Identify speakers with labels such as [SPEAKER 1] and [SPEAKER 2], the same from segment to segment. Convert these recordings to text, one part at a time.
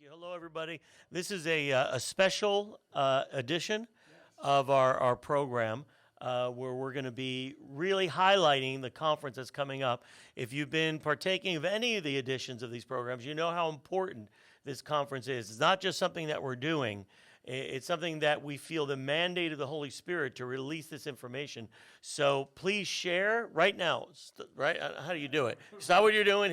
[SPEAKER 1] you. Hello, everybody. This is a special edition of our program where we're going to be really highlighting the conference that's coming up. If you've been partaking of any of the editions of these programs, you know how important this conference is. It's not just something that we're doing. It's something that we feel the mandate of the Holy Spirit to release this information. So please share right now. Right? How do you do it? Stop what you're doing.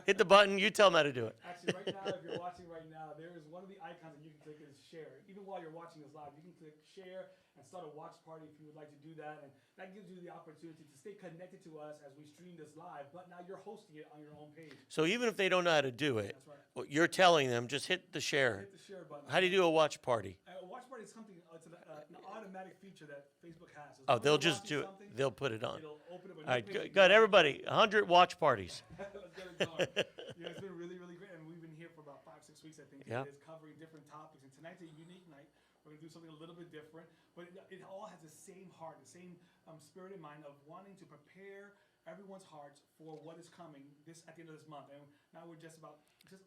[SPEAKER 1] Hit the button. You tell them how to do it.
[SPEAKER 2] Actually, right now, if you're watching right now, there is one of the icons that you can click is share. Even while you're watching this live, you can click share and start a watch party if you would like to do that. And that gives you the opportunity to stay connected to us as we stream this live. But now you're hosting it on your own page.
[SPEAKER 1] So even if they don't know how to do it,
[SPEAKER 2] That's right.
[SPEAKER 1] well, you're telling them just hit the share.
[SPEAKER 2] Hit the share button.
[SPEAKER 1] How do you do a watch party?
[SPEAKER 2] A watch party is something, it's an automatic feature that Facebook has.
[SPEAKER 1] Oh, they'll just do it. They'll put it on.
[SPEAKER 2] It'll open up a
[SPEAKER 1] All right,
[SPEAKER 2] new page.
[SPEAKER 1] good. Everybody, 100 watch parties.
[SPEAKER 2] Let's get it going. Yeah, it's been really, really great. And we've been here for about 5-6 weeks, I think.
[SPEAKER 1] Yeah.
[SPEAKER 2] It is covering different topics. And tonight's a unique night. We're going to do something a little bit different. But it all has the same heart, the same spirit in mind of wanting to prepare everyone's hearts for what is coming at the end of this month. And now we're just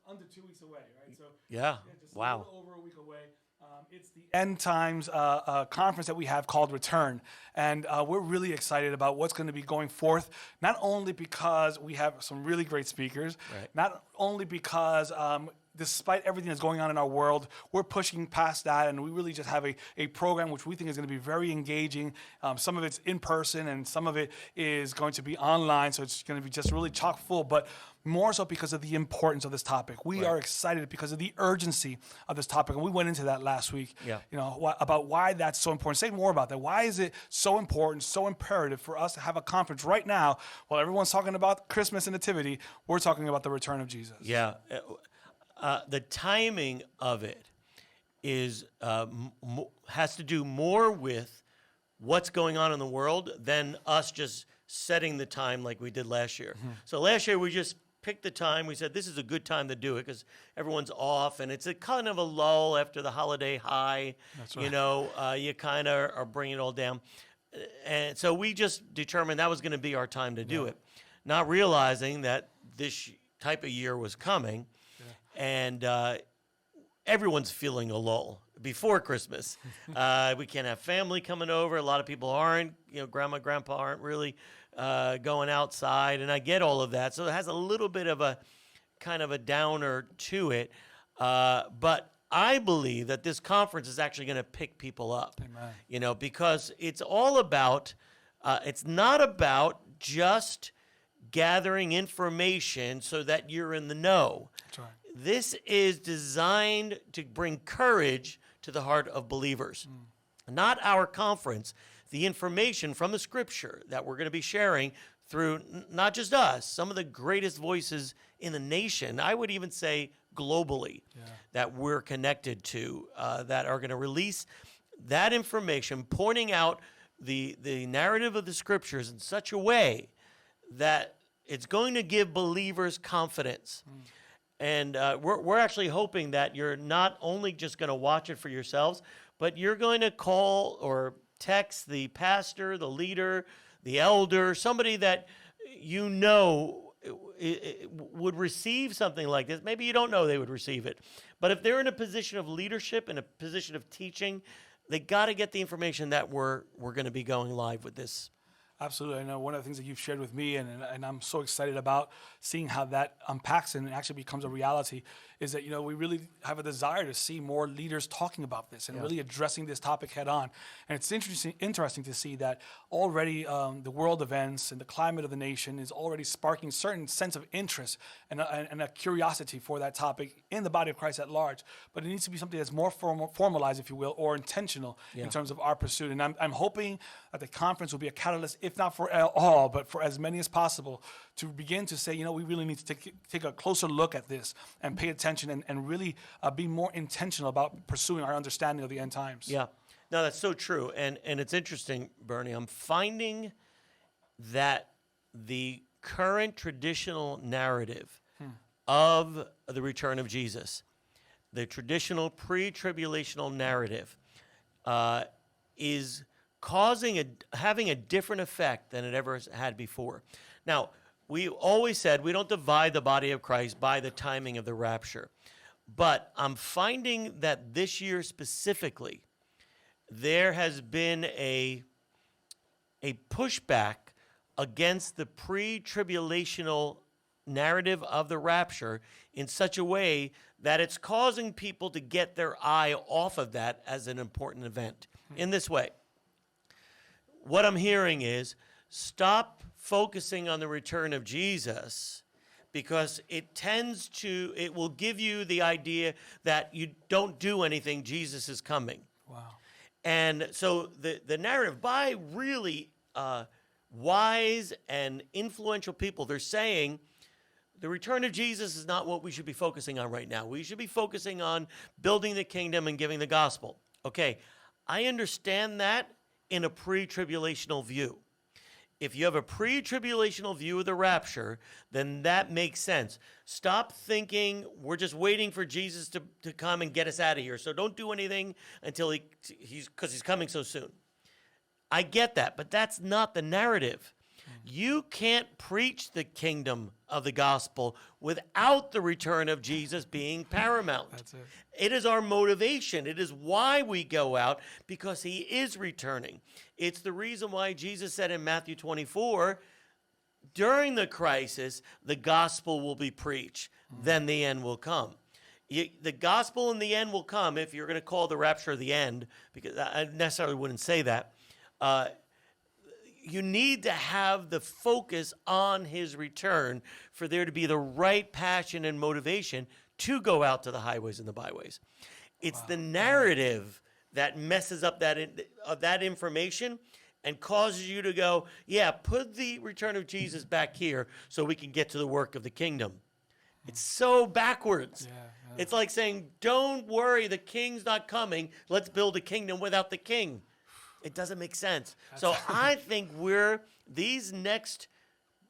[SPEAKER 2] under 2 weeks away, right? So
[SPEAKER 1] Yeah.
[SPEAKER 2] just
[SPEAKER 1] Wow.
[SPEAKER 2] a little over a week away. It's the End Times conference that we have called Return. And we're really excited about what's going to be going forth, not only because we have some really great speakers,
[SPEAKER 1] Right.
[SPEAKER 2] not only because despite everything that's going on in our world, we're pushing past that, and we really just have a program which we think is going to be very engaging. Some of it's in person, and some of it is going to be online, so it's going to be just really chock full, but more so because of the importance of this topic. We are excited because of the urgency of this topic, and we went into that last week,
[SPEAKER 1] Yeah.
[SPEAKER 2] about why that's so important. Say more about that. Why is it so important, so imperative for us to have a conference right now while everyone's talking about Christmas and Nativity? We're talking about the return of Jesus.
[SPEAKER 1] Yeah. The timing of it is has to do more with what's going on in the world than us just setting the time like we did last year. So last year we just picked the time. We said this is a good time to do it because everyone's off, and it's a kind of a lull after the holiday high.
[SPEAKER 2] That's right.
[SPEAKER 1] You know, you kind of are bringing it all down. And so we just determined that was going to be our time to do it, not realizing that this type of year was coming. And everyone's feeling a lull before Christmas. We can't have family coming over. A lot of people aren't. You know, grandma, grandpa aren't really going outside. And I get all of that. So it has a little bit of a kind of a downer to it. But I believe that this conference is actually going to pick people up.
[SPEAKER 2] Amen.
[SPEAKER 1] You know, because it's all about, it's not about just gathering information so that you're in the know.
[SPEAKER 2] That's right.
[SPEAKER 1] This is designed to bring courage to the heart of believers. Not our conference, the information from the scripture that we're going to be sharing through not just us, some of the greatest voices in the nation, I would even say globally, that we're connected to, that are going to release that information, pointing out the narrative of the scriptures in such a way that it's going to give believers confidence. And we're actually hoping that you're not only just going to watch it for yourselves, but you're going to call or text the pastor, the leader, the elder, somebody that you know would receive something like this. Maybe you don't know they would receive it. But if they're in a position of leadership, in a position of teaching, they got to get the information that we're going to be going live with this.
[SPEAKER 2] Absolutely. I know one of the things that you've shared with me, and I'm so excited about seeing how that unpacks and actually becomes a reality, is that, we really have a desire to see more leaders talking about this and really addressing this topic head on. And it's interesting to see that already the world events and the climate of the nation is already sparking certain sense of interest and a curiosity for that topic in the body of Christ at large. But it needs to be something that's more formalized, if you will, or intentional in terms of our pursuit. And I'm hoping that the conference will be a catalyst, if not for all, but for as many as possible, to begin to say, we really need to take a closer look at this and pay attention and really be more intentional about pursuing our understanding of the end times.
[SPEAKER 1] Yeah, no, that's so true. And it's interesting, Bernie, I'm finding that the current traditional narrative of the return of Jesus, the traditional pre-tribulational narrative, is having a different effect than it ever has had before. Now, we always said we don't divide the body of Christ by the timing of the rapture. But I'm finding that this year specifically, there has been a pushback against the pre-tribulational narrative of the rapture in such a way that it's causing people to get their eye off of that as an important event. In this way, what I'm hearing is stop focusing on the return of Jesus, because it will give you the idea that you don't do anything, Jesus is coming.
[SPEAKER 2] Wow.
[SPEAKER 1] And so the narrative by really wise and influential people, they're saying the return of Jesus is not what we should be focusing on right now. We should be focusing on building the kingdom and giving the gospel. Okay, I understand that in a pre-tribulational view. If you have a pre-tribulational view of the rapture, then that makes sense. Stop thinking we're just waiting for Jesus to come and get us out of here. So don't do anything until he's coming so soon. I get that, but that's not the narrative. You can't preach the kingdom of the gospel without the return of Jesus being paramount.
[SPEAKER 2] That's it.
[SPEAKER 1] It is our motivation. It is why we go out, because he is returning. It's the reason why Jesus said in Matthew 24, during the crisis, the gospel will be preached. Then the end will come. The gospel in the end will come, if you're going to call the rapture the end, because I necessarily wouldn't say that. You need to have the focus on his return for there to be the right passion and motivation to go out to the highways and the byways. It's the narrative that messes up that information and causes you to go, yeah, put the return of Jesus back here so we can get to the work of the kingdom. It's so backwards.
[SPEAKER 2] Yeah.
[SPEAKER 1] It's like saying, don't worry, the king's not coming. Let's build a kingdom without the king. It doesn't make sense. So I think these next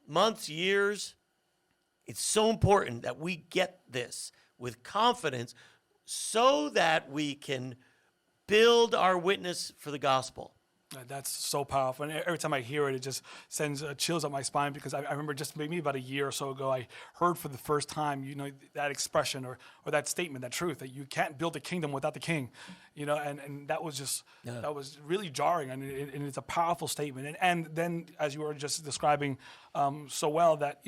[SPEAKER 1] months, years, it's so important that we get this with confidence so that we can build our witness for the gospel.
[SPEAKER 2] That's so powerful. And every time I hear it, it just sends chills up my spine, because I remember just maybe about a year or so ago, I heard for the first time, that expression or that statement, that truth, that you can't build a kingdom without the king, and that was just, that was really jarring. And it's a powerful statement. And then, as you were just describing so well, that,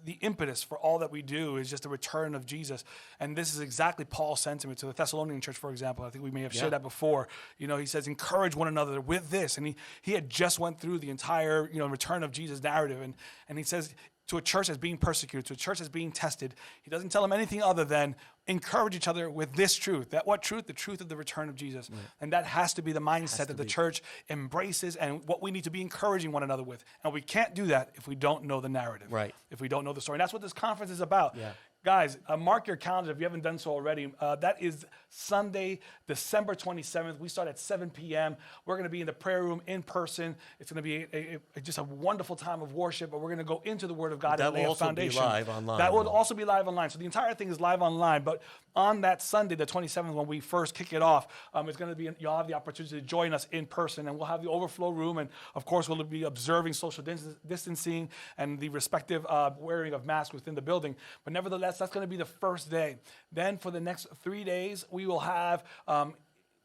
[SPEAKER 2] the impetus for all that we do is just the return of Jesus. And this is exactly Paul's sentiment to the Thessalonian church, for example. I think we may have shared that before. He says, encourage one another with this. And he had just went through the entire, return of Jesus narrative. And he says, to a church that's being persecuted, to a church that's being tested, he doesn't tell them anything other than encourage each other with this truth. That what truth? The truth of the return of Jesus. Right. And that has to be the mindset that the church embraces, and what we need to be encouraging one another with. And we can't do that if we don't know the narrative.
[SPEAKER 1] Right.
[SPEAKER 2] If we don't know the story. And that's what this conference is about.
[SPEAKER 1] Yeah.
[SPEAKER 2] Guys, mark your calendar if you haven't done so already. That is Sunday, December 27th. We start at 7 p.m. We're going to be in the prayer room in person. It's going to be just a wonderful time of worship, but we're going to go into the Word of God and lay a foundation.
[SPEAKER 1] That will also be live online.
[SPEAKER 2] That will also be live online. So the entire thing is live online. But on that Sunday, the 27th, when we first kick it off, it's going to be, you'll have the opportunity to join us in person, and we'll have the overflow room. And of course, we'll be observing social distancing and the respective wearing of masks within the building. But nevertheless, that's going to be the first day. Then for the next 3 days, we will have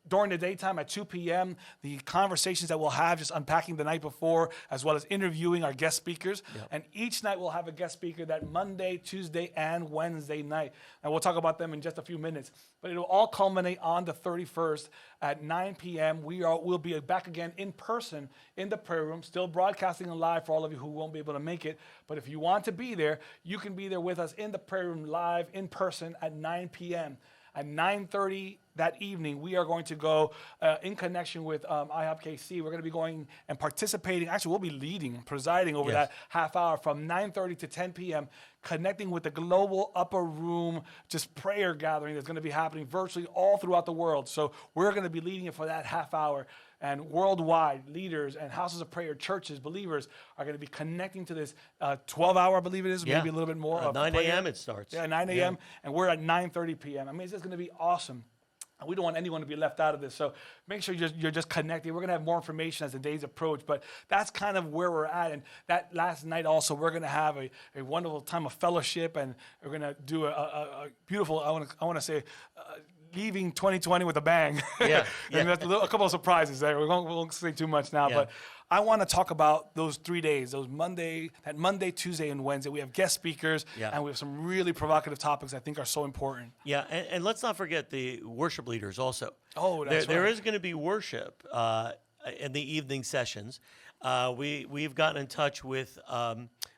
[SPEAKER 2] during the daytime at 2 p.m., the conversations that we'll have, just unpacking the night before, as well as interviewing our guest speakers. Yep. And each night we'll have a guest speaker that Monday, Tuesday, and Wednesday night. And we'll talk about them in just a few minutes. But it'll all culminate on the 31st at 9 p.m. We'll be back again in person in the prayer room, still broadcasting live for all of you who won't be able to make it. But if you want to be there, you can be there with us in the prayer room live in person at 9 p.m. At 9:30 that evening, we are going to go in connection with IHOP-KC. We're going to be going and participating. Actually, we'll be leading, presiding over that half hour from 9:30 to 10 p.m., connecting with the global upper room, just prayer gathering that's going to be happening virtually all throughout the world. So we're going to be leading it for that half hour. And worldwide, leaders and houses of prayer, churches, believers are going to be connecting to this 12-hour, I believe it is, maybe a little bit more.
[SPEAKER 1] 9 a.m. it starts.
[SPEAKER 2] Yeah, 9 a.m. And we're at 9:30 p.m. I mean, it's just going to be awesome. And we don't want anyone to be left out of this. So make sure you're just connecting. We're going to have more information as the days approach, but that's kind of where we're at. And that last night also, we're going to have a wonderful time of fellowship, and we're going to do a beautiful, I want to say, leaving 2020 with a bang.
[SPEAKER 1] Yeah,
[SPEAKER 2] And that's a couple of surprises there. We won't say too much now, but I want to talk about those 3 days, that Monday, Tuesday, and Wednesday. We have guest speakers, and we have some really provocative topics I think are so important.
[SPEAKER 1] Yeah, and let's not forget the worship leaders also.
[SPEAKER 2] Oh, that's
[SPEAKER 1] There
[SPEAKER 2] right.
[SPEAKER 1] is going to be worship in the evening sessions. We've gotten in touch with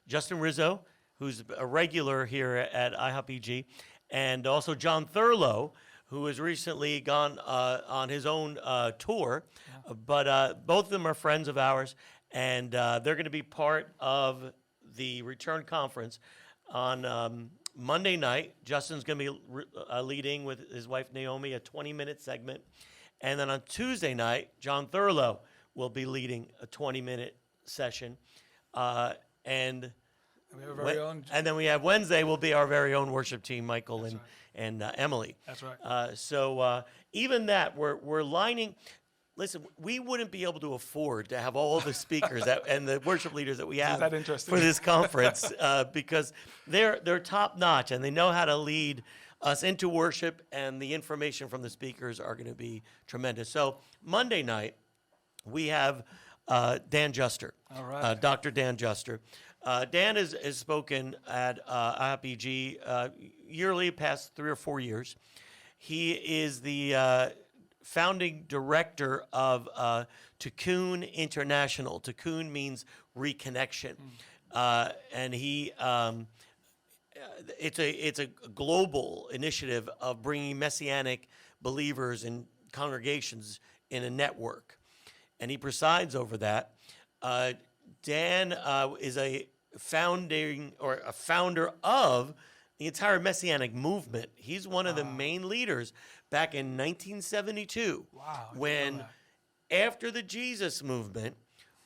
[SPEAKER 1] Justin Rizzo, who's a regular here at IHOP EG, and also John Thurlow, who has recently gone on his own tour. But both of them are friends of ours, and they're going to be part of the return conference on Monday night. Justin's going to be leading with his wife Naomi a 20-minute segment. And then on Tuesday night, John Thurlow will be leading a 20-minute session. And
[SPEAKER 2] we have our very own.
[SPEAKER 1] And then we have Wednesday will be our very own worship team, Michael and Emily.
[SPEAKER 2] That's right.
[SPEAKER 1] So even that, we're lining. Listen, we wouldn't be able to afford to have all the speakers and the worship leaders that we have for this conference because they're top notch and they know how to lead us into worship, and the information from the speakers are going to be tremendous. So Monday night we have Dan Juster,
[SPEAKER 2] All right.
[SPEAKER 1] Dr. Dan Juster. Dan has spoken at IHOP EG yearly past 3 or 4 years. He is the founding director of Tikkun International. Tikkun means reconnection, and he it's a global initiative of bringing Messianic believers and congregations in a network, and he presides over that. Dan is a founder of the entire Messianic movement. He's one of the main leaders back in 1972.
[SPEAKER 2] Wow.
[SPEAKER 1] When after the Jesus movement,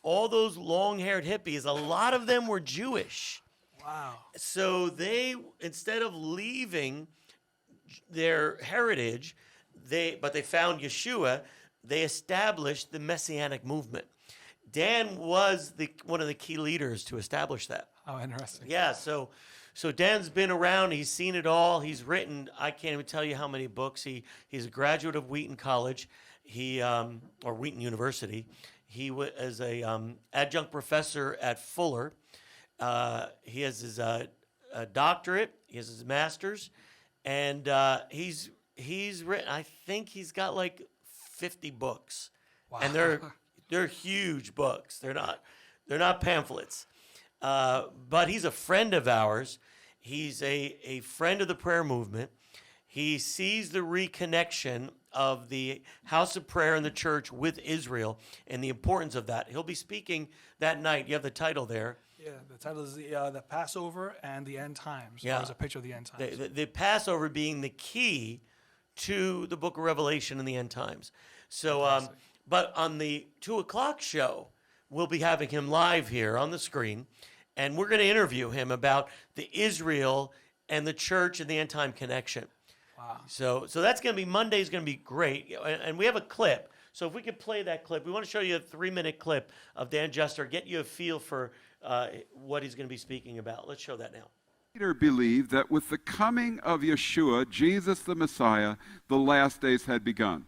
[SPEAKER 1] all those long-haired hippies, a lot of them were Jewish.
[SPEAKER 2] Wow.
[SPEAKER 1] So they, instead of leaving their heritage, but they found Yeshua, they established the Messianic movement. Dan was one of the key leaders to establish that.
[SPEAKER 2] Oh, interesting.
[SPEAKER 1] Yeah, so Dan's been around. He's seen it all. He's written, I can't even tell you how many books. He's a graduate of Wheaton College, or Wheaton University. He was a adjunct professor at Fuller. He has his doctorate. He has his master's, and he's written. I think he's got like 50 books, and they're huge books. They're not pamphlets. But he's a friend of ours. He's a friend of the prayer movement. He sees the reconnection of the house of prayer in the church with Israel and the importance of that. He'll be speaking that night. You have the title there.
[SPEAKER 2] Yeah, the title is the Passover and the End Times.
[SPEAKER 1] Yeah.
[SPEAKER 2] There's a picture of the End Times.
[SPEAKER 1] The Passover being the key to the book of Revelation and the end times. So, but on the 2:00 show, we'll be having him live here on the screen, and we're going to interview him about the Israel and the church and the end time connection.
[SPEAKER 2] Wow.
[SPEAKER 1] So that's going to be Monday's going to be great, and we have a clip. So if we could play that clip, we want to show you a 3-minute clip of Dan Juster, get you a feel for what he's going to be speaking about. Let's show that now.
[SPEAKER 3] Peter believed that with the coming of Yeshua, Jesus the Messiah, the last days had begun.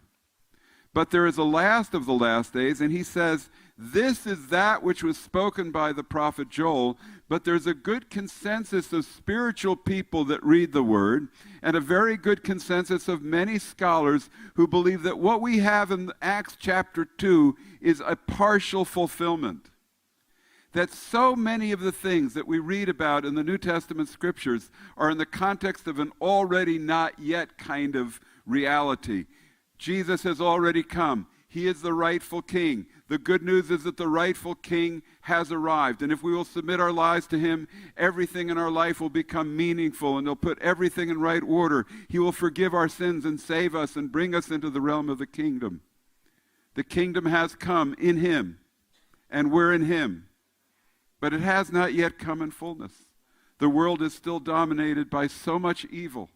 [SPEAKER 3] But there is a last of the last days, and he says, this is that which was spoken by the prophet Joel, but there's a good consensus of spiritual people that read the word, and a very good consensus of many scholars who believe that what we have in Acts chapter 2 is a partial fulfillment. That so many of the things that we read about in the New Testament scriptures are in the context of an already not yet kind of reality. Jesus has already come. He is the rightful king. The good news is that the rightful king has arrived. And if we will submit our lives to him, everything in our life will become meaningful, and he'll put everything in right order. He will forgive our sins and save us and bring us into the realm of the kingdom. The kingdom has come in him, and we're in him. But it has not yet come in fullness. The world is still dominated by so much evil.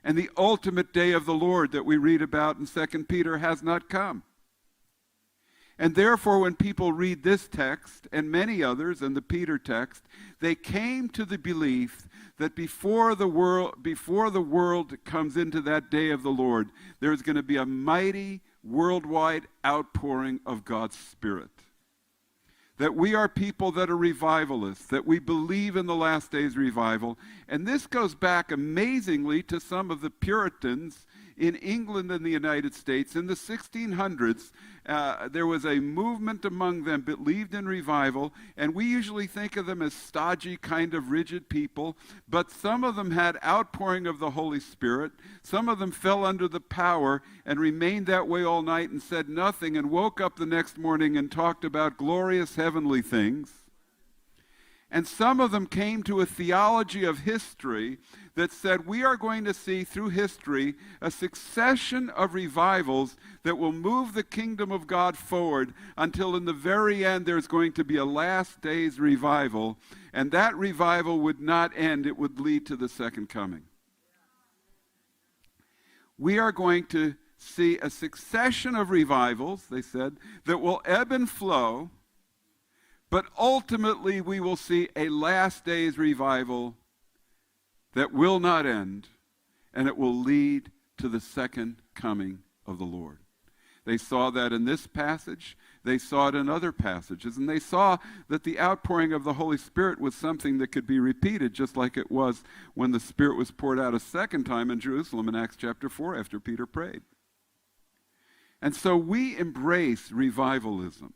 [SPEAKER 3] And the ultimate day of the Lord that we read about in 2 Peter has not come. And therefore, when people read this text and many others in the Peter text, they came to the belief that before the world comes into that day of the Lord, there's going to be a mighty worldwide outpouring of God's Spirit. That we are people that are revivalists, that we believe in the last days revival. And this goes back amazingly to some of the Puritans in England and the United States. In the 1600s, there was a movement among them that believed in revival, and we usually think of them as stodgy, kind of rigid people, but some of them had outpouring of the Holy Spirit. Some of them fell under the power and remained that way all night and said nothing and woke up the next morning and talked about glorious heavenly things. And some of them came to a theology of history that said we are going to see through history a succession of revivals that will move the kingdom of God forward until in the very end there's going to be a last days revival. And that revival would not end, it would lead to the second coming. We are going to see a succession of revivals, they said, that will ebb and flow. But ultimately, we will see a last days revival that will not end, and it will lead to the second coming of the Lord. They saw that in this passage. They saw it in other passages. And they saw that the outpouring of the Holy Spirit was something that could be repeated, just like it was when the Spirit was poured out a second time in Jerusalem in Acts chapter 4 after Peter prayed. And so we embrace revivalism.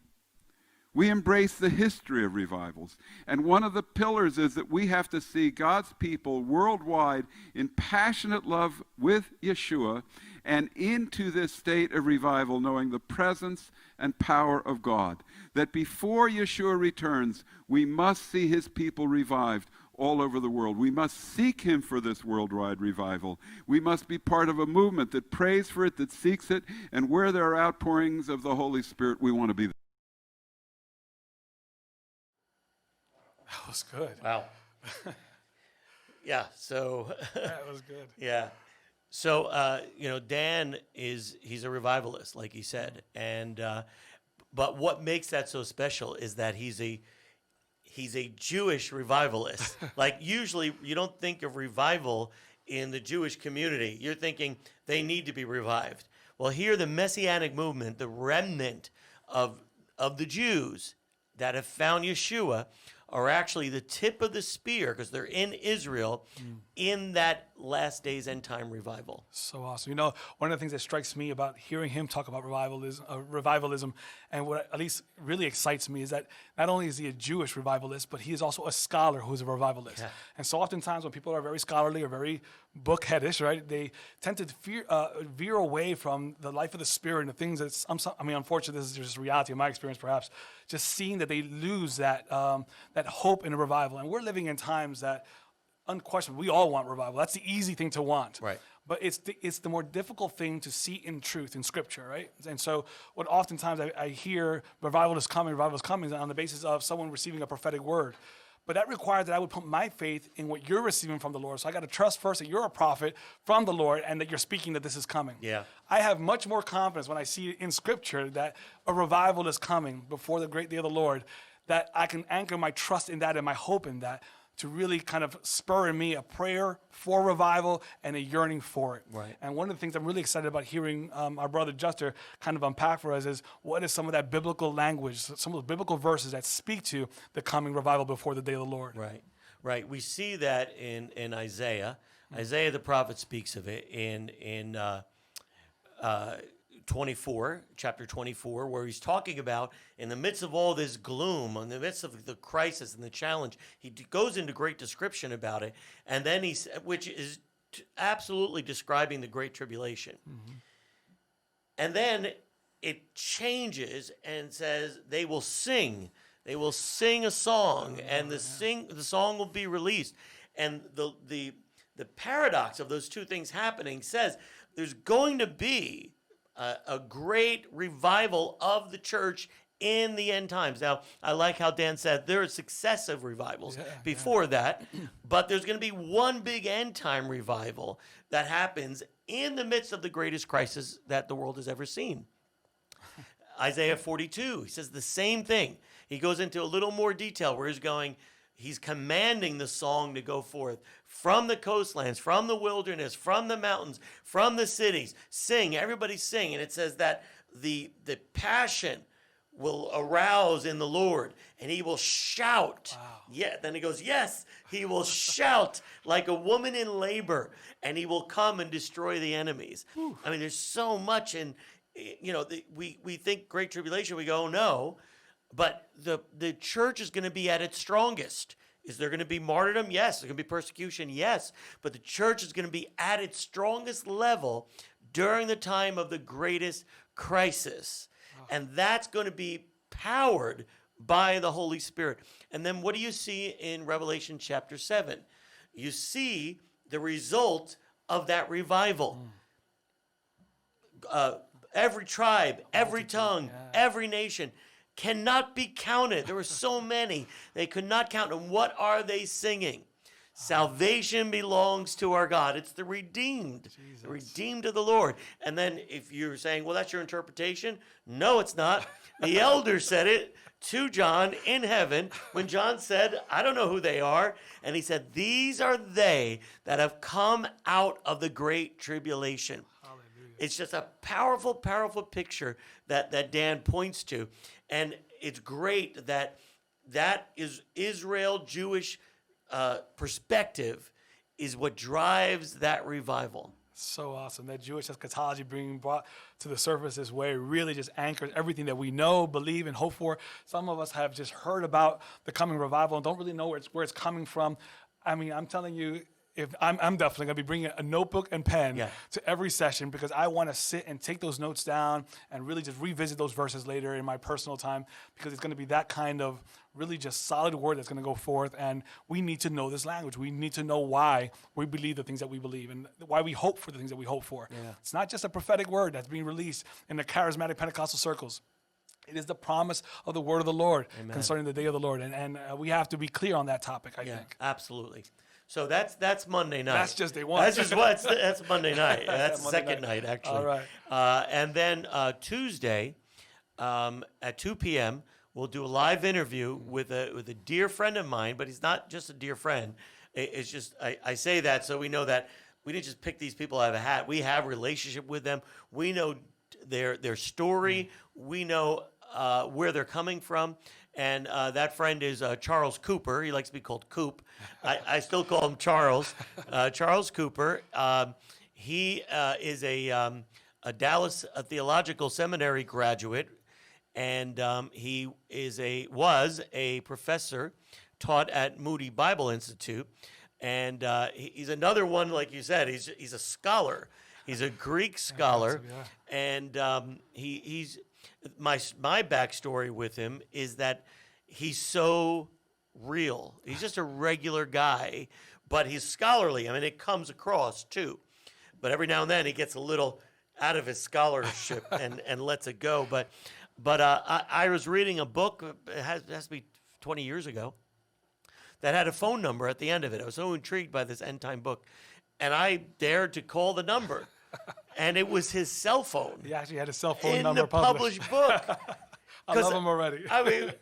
[SPEAKER 3] We embrace the history of revivals. And one of the pillars is that we have to see God's people worldwide in passionate love with Yeshua and into this state of revival, knowing the presence and power of God. That before Yeshua returns, we must see his people revived all over the world. We must seek him for this worldwide revival. We must be part of a movement that prays for it, that seeks it, and where there are outpourings of the Holy Spirit, we want to be there.
[SPEAKER 2] That was good.
[SPEAKER 1] Wow. Yeah, so
[SPEAKER 2] That was good.
[SPEAKER 1] yeah. So Dan he's a revivalist, like he said. And but what makes that so special is that he's a Jewish revivalist. Like usually you don't think of revival in the Jewish community. You're thinking they need to be revived. Well, here the Messianic movement, the remnant of the Jews that have found Yeshua, are actually the tip of the spear, because they're in Israel, in that last days end time revival.
[SPEAKER 2] So awesome. You know, one of the things that strikes me about hearing him talk about revivalism, and what at least really excites me is that not only is he a Jewish revivalist, but he is also a scholar who's a revivalist. Yeah. And so oftentimes when people are very scholarly or very book-headish, right, they tend to veer away from the life of the Spirit and the things that, unfortunately, this is just reality in my experience perhaps, just seeing that they lose that hope in a revival. And we're living in times that, unquestionably, we all want revival. That's the easy thing to want.
[SPEAKER 1] Right.
[SPEAKER 2] But it's the more difficult thing to see in truth, in Scripture, right? And so what oftentimes I hear, revival is coming on the basis of someone receiving a prophetic word. But that requires that I would put my faith in what you're receiving from the Lord. So I got to trust first that you're a prophet from the Lord and that you're speaking that this is coming.
[SPEAKER 1] Yeah.
[SPEAKER 2] I have much more confidence when I see in Scripture that a revival is coming before the great day of the Lord, that I can anchor my trust in that and my hope in that to really kind of spur in me a prayer for revival and a yearning for it.
[SPEAKER 1] Right.
[SPEAKER 2] And one of the things I'm really excited about hearing our brother Juster kind of unpack for us is what is some of that biblical language, some of the biblical verses that speak to the coming revival before the day of the Lord.
[SPEAKER 1] Right, right. We see that in Isaiah. Isaiah the prophet speaks of it in 24, chapter 24, where he's talking about in the midst of all this gloom, in the midst of the crisis and the challenge, he goes into great description about it, and then which is absolutely describing the Great Tribulation. Mm-hmm. And then it changes and says they will sing a song, and the song will be released. And the paradox of those two things happening says there's going to be a great revival of the church in the end times. Now, I like how Dan said there are successive revivals before that, but there's going to be one big end time revival that happens in the midst of the greatest crisis that the world has ever seen. Isaiah 42, he says the same thing. He goes into a little more detail where he's commanding the song to go forth from the coastlands, from the wilderness, from the mountains, from the cities. Sing, everybody sing. And it says that the passion will arouse in the Lord, and he will shout.
[SPEAKER 2] Wow.
[SPEAKER 1] Yeah, then he goes, yes, he will shout like a woman in labor, and he will come and destroy the enemies. Whew. I mean, there's so much in, we think great tribulation, we go, oh, no, but the church is going to be at its strongest. Is there going to be martyrdom? Yes. There's going to be persecution? Yes. But the church is going to be at its strongest level during the time of the greatest crisis. And that's going to be powered by the Holy Spirit. And then what do you see in Revelation chapter 7? You see the result of that revival. Every tribe, every tongue, every nation cannot be counted. There were so many. They could not count. And what are they singing? Salvation belongs to our God. It's the redeemed, the redeemed of the Lord. And then if you're saying, well, that's your interpretation. No, it's not. The elder said it to John in heaven when John said, I don't know who they are. And he said, these are they that have come out of the great tribulation. Hallelujah. It's just a powerful, powerful picture that Dan points to. And it's great that is Israel, Jewish perspective is what drives that revival.
[SPEAKER 2] So awesome. That Jewish eschatology being brought to the surface this way really just anchors everything that we know, believe, and hope for. Some of us have just heard about the coming revival and don't really know where it's coming from. I mean, I'm telling you, if I'm definitely going to be bringing a notebook and pen to every session because I want to sit and take those notes down and really just revisit those verses later in my personal time because it's going to be that kind of really just solid word that's going to go forth. And we need to know this language. We need to know why we believe the things that we believe and why we hope for the things that we hope for. Yeah. It's not just a prophetic word that's being released in the charismatic Pentecostal circles. It is the promise of the word of the Lord concerning the day of the Lord. And we have to be clear on that topic, I think.
[SPEAKER 1] Absolutely. So that's Monday night.
[SPEAKER 2] That's just day one.
[SPEAKER 1] That's Monday night. That's the second night, actually.
[SPEAKER 2] All right.
[SPEAKER 1] And then Tuesday at 2 p.m., we'll do a live interview with a dear friend of mine, but he's not just a dear friend. It's just, I say that so we know that we didn't just pick these people out of a hat. We have a relationship with them. We know their story. We know where they're coming from. And that friend is Charles Cooper. He likes to be called Coop. I still call him Charles. Charles Cooper. He is a Dallas Theological Seminary graduate, and he was a professor, taught at Moody Bible Institute, and he's another one, like you said. He's a scholar. He's a Greek scholar, and he's. My backstory with him is that he's so real. He's just a regular guy, but he's scholarly. I mean, it comes across too. But every now and then he gets a little out of his scholarship and lets it go. But I was reading a book, it has to be 20 years ago, that had a phone number at the end of it. I was so intrigued by this end time book, and I dared to call the number. And it was his cell phone.
[SPEAKER 2] He actually had a cell phone
[SPEAKER 1] in
[SPEAKER 2] number
[SPEAKER 1] the published book.
[SPEAKER 2] I love him already.
[SPEAKER 1] I mean,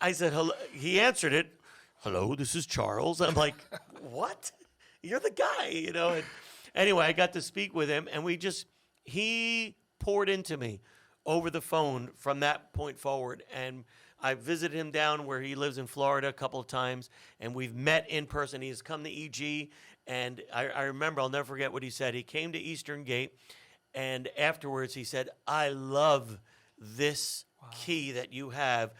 [SPEAKER 1] I said, hello. He answered it. Hello, this is Charles. I'm like, what? You're the guy, And anyway, I got to speak with him, and he poured into me over the phone from that point forward. And I visited him down where he lives in Florida a couple of times, and we've met in person. He has come to EG. And I remember, I'll never forget what he said. He came to Eastern Gate, and afterwards he said, I love this key that you have,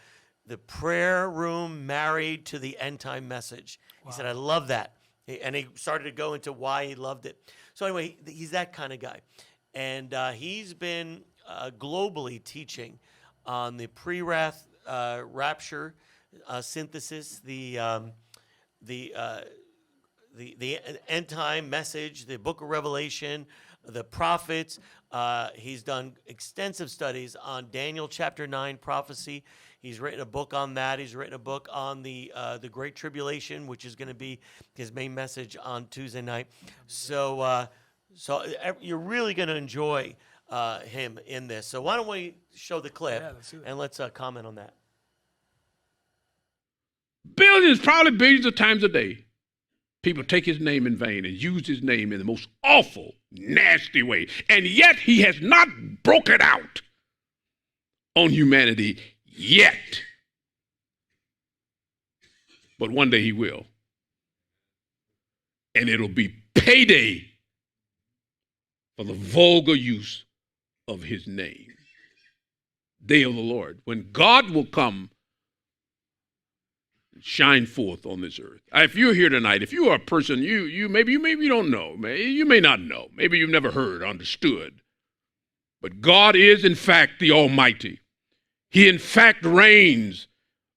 [SPEAKER 1] the prayer room married to the end time message. He said, I love that. And he started to go into why he loved it. So anyway, he's that kind of guy. And he's been globally teaching on the pre-wrath rapture synthesis, the the end time message, the book of Revelation, the prophets. He's done extensive studies on Daniel chapter 9 prophecy. He's written a book on that. He's written a book on the Great Tribulation, which is going to be his main message on Tuesday night. So you're really going to enjoy him in this. So why don't we show the clip,
[SPEAKER 2] let's do that.
[SPEAKER 1] and let's comment on that.
[SPEAKER 4] Billions, probably billions of times a day, people take his name in vain and use his name in the most awful, nasty way. And yet he has not broken out on humanity yet. But one day he will. And it'll be payday for the vulgar use of his name. Day of the Lord, when God will come shine forth on this earth. If you're here tonight, if you are a person, you maybe you don't know, you may not know, maybe you've never heard, understood, but God is in fact the Almighty. He in fact reigns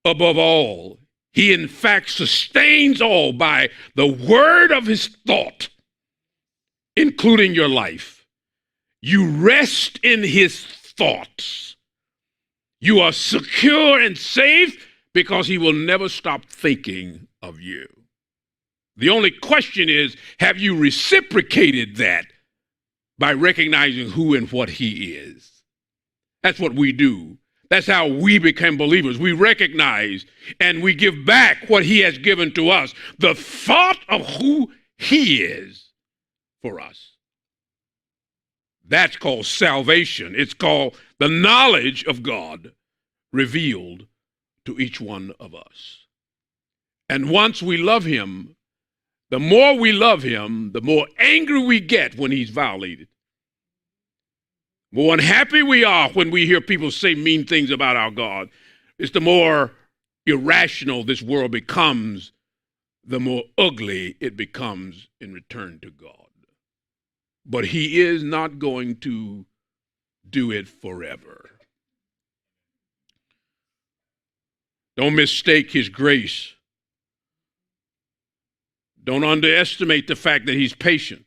[SPEAKER 4] above all. He in fact sustains all by the word of his thought, including your life. You rest in his thoughts. You are secure and safe because he will never stop thinking of you. The only question is, have you reciprocated that by recognizing who and what he is? That's what we do. That's how we become believers. We recognize and we give back what he has given to us, the thought of who he is for us. That's called salvation. It's called the knowledge of God revealed to each one of us. And once we love him, the more we love him, the more angry we get when he's violated. More unhappy we are when we hear people say mean things about our God. It's the more irrational this world becomes, the more ugly it becomes in return to God. But he is not going to do it forever. Don't mistake his grace. Don't underestimate the fact that he's patient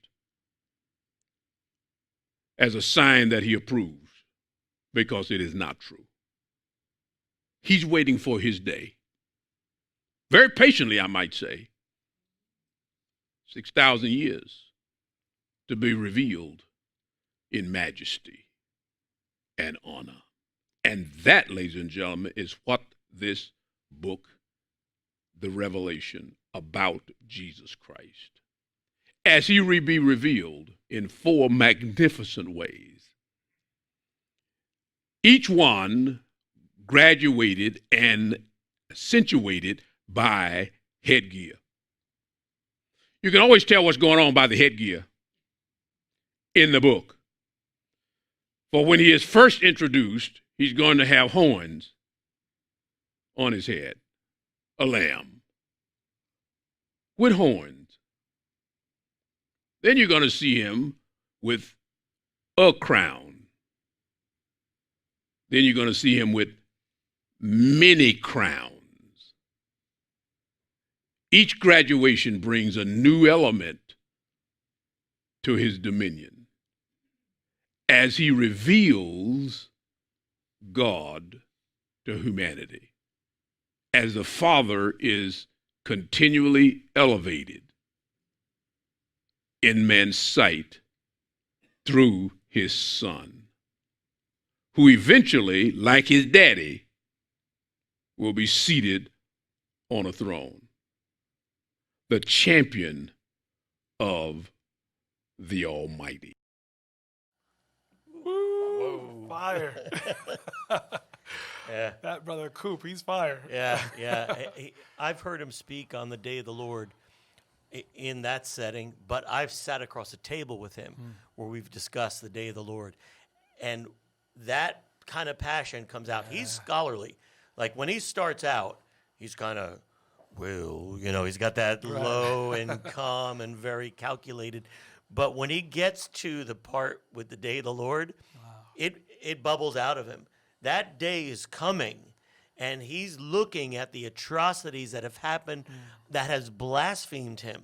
[SPEAKER 4] as a sign that he approves, because it is not true. He's waiting for his day. Very patiently, I might say. 6,000 years to be revealed in majesty and honor. And that, ladies and gentlemen, is what this book, the Revelation about Jesus Christ, as he will be revealed in 4 magnificent ways, each one graduated and accentuated by headgear. You can always tell what's going on by the headgear in the book. For when he is first introduced, he's going to have horns on his head, a lamb with horns. Then you're going to see him with a crown. Then you're going to see him with many crowns. Each graduation brings a new element to his dominion as he reveals God to humanity, as the Father is continually elevated in man's sight through his Son, who eventually, like his daddy, will be seated on a throne, the champion of the Almighty.
[SPEAKER 2] Woo, fire.
[SPEAKER 1] Yeah.
[SPEAKER 2] That brother Coop, he's fire.
[SPEAKER 1] Yeah. I've heard him speak on the day of the Lord in that setting, but I've sat across a table with him where we've discussed the day of the Lord. And that kind of passion comes out. He's scholarly. Like when he starts out, he's kind of, he's got that low and calm and very calculated. But when he gets to the part with the day of the Lord, it bubbles out of him. That day is coming, and he's looking at the atrocities that have happened that has blasphemed him.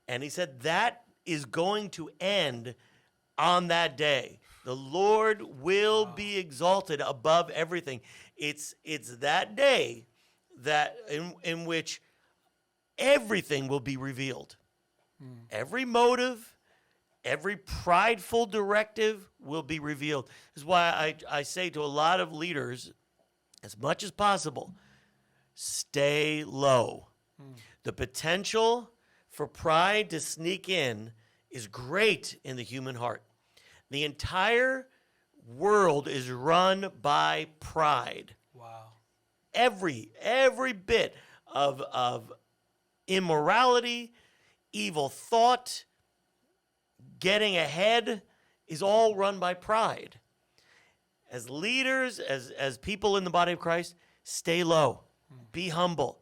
[SPEAKER 1] And he said that is going to end on that day. The Lord will be exalted above everything. It's that day that in which everything will be revealed. Every motive, every prideful directive will be revealed. This is why I say to a lot of leaders, as much as possible, stay low. The potential for pride to sneak in is great in the human heart. The entire world is run by pride.
[SPEAKER 2] Wow.
[SPEAKER 1] Every bit of immorality, evil thought, getting ahead is all run by pride. As leaders, as people in the body of Christ, stay low, be humble,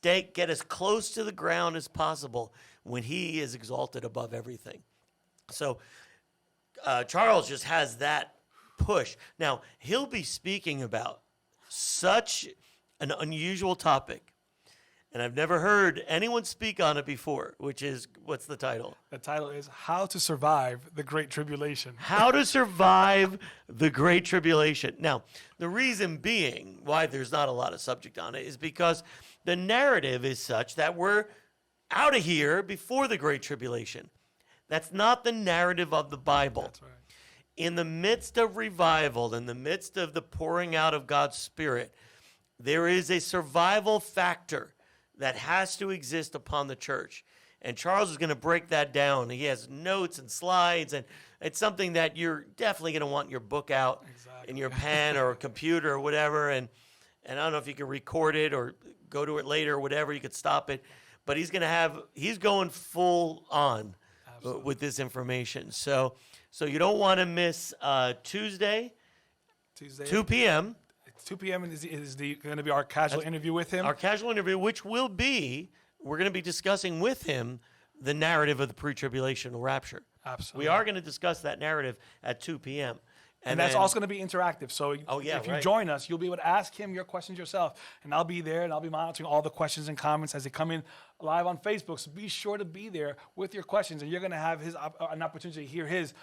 [SPEAKER 1] get as close to the ground as possible when he is exalted above everything. So Charles just has that push. Now, he'll be speaking about such an unusual topic, and I've never heard anyone speak on it before, which is, what's the title?
[SPEAKER 2] The title is How to Survive the Great Tribulation.
[SPEAKER 1] How to Survive the Great Tribulation. Now, the reason being why there's not a lot of subject on it is because the narrative is such that we're out of here before the Great Tribulation. That's not the narrative of the Bible.
[SPEAKER 2] That's right.
[SPEAKER 1] In the midst of revival, in the midst of the pouring out of God's Spirit, there is a survival factor that has to exist upon the church. And Charles is going to break that down. He has notes and slides, and it's something that you're definitely going to want in your book out, in your pen or computer or whatever. And I don't know if you can record it or go to it later or whatever. You could stop it. But he's going full on with this information. So you don't want to miss Tuesday, 2 p.m.
[SPEAKER 2] 2 p.m. is going to be our casual interview with him.
[SPEAKER 1] Our casual interview, which will be, we're going to be discussing with him the narrative of the pre-tribulational rapture.
[SPEAKER 2] Absolutely.
[SPEAKER 1] We are going to discuss that narrative at 2 p.m.
[SPEAKER 2] And that's also going to be interactive. So if you join us, you'll be able to ask him your questions yourself. And I'll be there, and I'll be monitoring all the questions and comments as they come in live on Facebook. So be sure to be there with your questions, and you're going to have an opportunity to hear his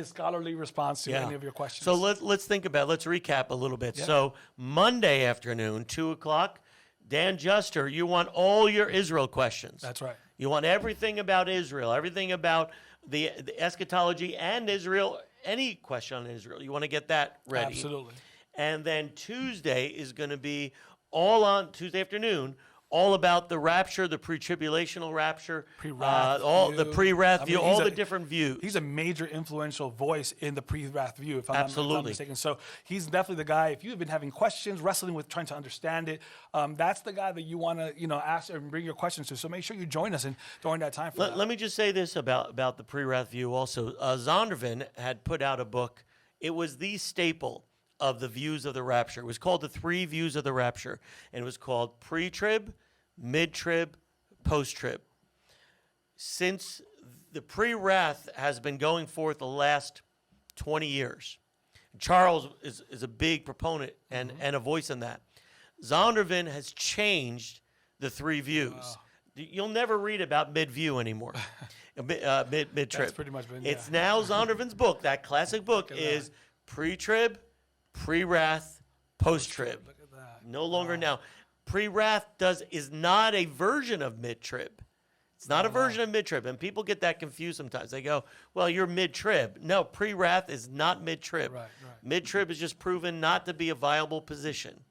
[SPEAKER 2] scholarly response to any of your questions.
[SPEAKER 1] So let's recap a little bit.
[SPEAKER 2] Yeah.
[SPEAKER 1] So Monday afternoon, 2 o'clock, Dan Juster, you want all your Israel questions.
[SPEAKER 2] That's right.
[SPEAKER 1] You want everything about Israel, everything about the eschatology and Israel. Any question on Israel, you want to get that ready.
[SPEAKER 2] Absolutely.
[SPEAKER 1] And then Tuesday is going to be all on Tuesday afternoon, all about the rapture, the pre-tribulational rapture, the pre-wrath view, all the different views.
[SPEAKER 2] He's a major influential voice in the pre-wrath view, if I'm not mistaken. So he's definitely the guy. If you've been having questions, wrestling with trying to understand it, that's the guy that you want to ask and bring your questions to. So make sure you join us during that time.
[SPEAKER 1] Let me just say this about the pre-wrath view also. Zondervan had put out a book. It was the staple of the views of the rapture. It was called The Three Views of the Rapture, and it was called pre-trib, mid-trib, post-trib. Since the pre-wrath has been going forth the last 20 years, Charles is a big proponent and a voice in that. Zondervan has changed the three views. Wow. You'll never read about mid-view anymore, mid-trib.
[SPEAKER 2] That's pretty much been,
[SPEAKER 1] It's now Zondervan's book, that classic book, is pre-trib, pre-wrath, post-trib.
[SPEAKER 2] Look at that.
[SPEAKER 1] No longer now. Pre-wrath is not a version of mid-trib. It's not a version of mid-trib, and people get that confused sometimes. They go, well, you're mid-trib. No, pre-wrath is not mid-trib.
[SPEAKER 2] Right.
[SPEAKER 1] Mid-trib is just proven not to be a viable position.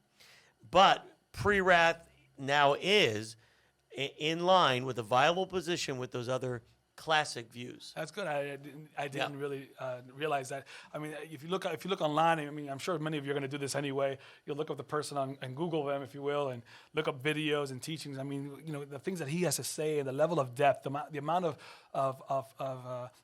[SPEAKER 1] But pre-wrath now is in line with a viable position with those other classic views.
[SPEAKER 2] That's good. I didn't really realize that. I mean, if you look online, I mean, I'm sure many of you are going to do this anyway. You'll look up the person and Google them, if you will, and look up videos and teachings. I mean, the things that he has to say and the level of depth, the amount of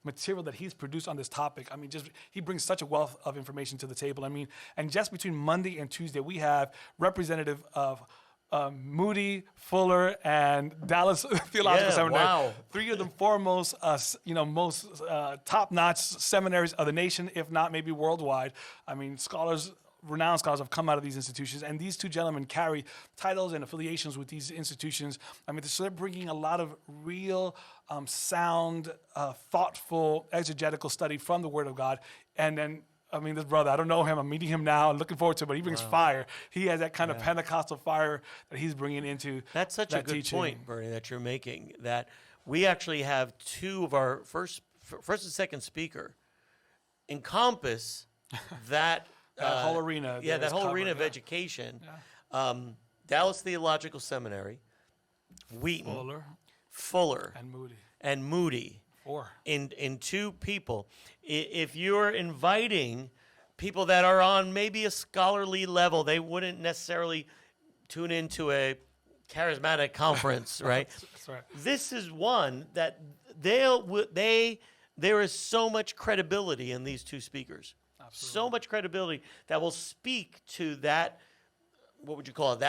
[SPEAKER 2] material that he's produced on this topic. I mean, he brings such a wealth of information to the table. I mean, and just between Monday and Tuesday, we have representative of Moody, Fuller, and Dallas Theological Seminary.
[SPEAKER 1] Wow.
[SPEAKER 2] Three of the foremost, most top-notch seminaries of the nation, if not maybe worldwide. I mean, scholars renowned scholars have come out of these institutions, and these two gentlemen carry titles and affiliations with these institutions. I mean, so they're bringing a lot of real, sound, thoughtful, exegetical study from the Word of God. And then, I mean, this brother, I don't know him. I'm meeting him now. I'm looking forward to it, but he brings fire. He has that kind of Pentecostal fire that he's bringing into
[SPEAKER 1] That's such a good
[SPEAKER 2] teaching.
[SPEAKER 1] point, Bernie, that you're making, that we actually have two of our first and second speaker encompass that
[SPEAKER 2] whole arena.
[SPEAKER 1] Yeah, that whole
[SPEAKER 2] covered,
[SPEAKER 1] arena of education. Dallas Theological Seminary, Wheaton, Fuller,
[SPEAKER 2] and Moody. Four.
[SPEAKER 1] In two people. If you're inviting people that are on maybe a scholarly level, they wouldn't necessarily tune into a charismatic conference, right?
[SPEAKER 2] That's right.
[SPEAKER 1] This is one that there is so much credibility in these two speakers. Absolutely. So much credibility that will speak to that, what would you call it?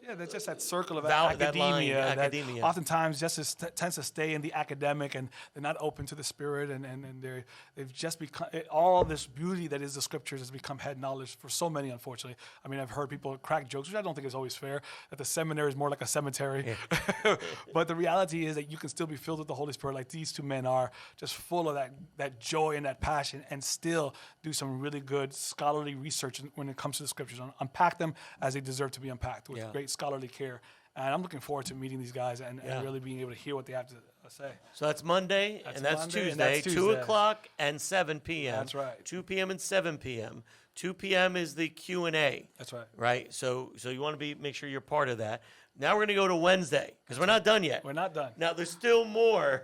[SPEAKER 2] Yeah, that's just that circle of
[SPEAKER 1] academia.
[SPEAKER 2] That oftentimes just tends to stay in the academic, and they're not open to the Spirit, and they've just become, all this beauty that is the Scriptures has become head knowledge for so many, unfortunately. I mean, I've heard people crack jokes, which I don't think is always fair, that the seminary is more like a cemetery. Yeah. But the reality is that you can still be filled with the Holy Spirit like these two men are, just full of that joy and that passion, and still do some really good scholarly research when it comes to the Scriptures, and unpack them as they deserve to be unpacked with great scholarly care. And I'm looking forward to meeting these guys and really being able to hear what they have to say.
[SPEAKER 1] So that's Monday, and that's Tuesday, 2 o'clock and 7 p.m.
[SPEAKER 2] That's right.
[SPEAKER 1] 2 p.m. and 7 p.m. 2 p.m. is the Q&A.
[SPEAKER 2] That's right.
[SPEAKER 1] Right? So you want to make sure you're part of that. Now we're going to go to Wednesday, because we're not done yet.
[SPEAKER 2] We're not done.
[SPEAKER 1] Now, there's still more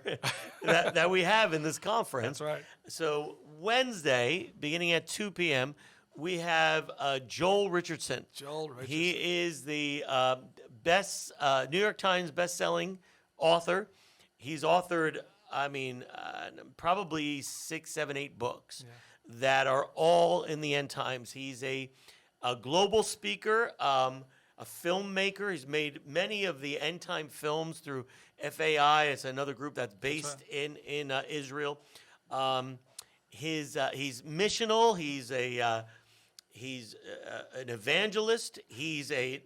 [SPEAKER 1] that we have in this conference.
[SPEAKER 2] That's right.
[SPEAKER 1] So Wednesday, beginning at 2 p.m., we have Joel Richardson. He is the New York Times best-selling author. He's authored, probably 6, 7, 8 books that are all in the end times. He's a global speaker, a filmmaker. He's made many of the end time films through FAI. It's another group that's based in Israel. He's missional. He's an evangelist. He's I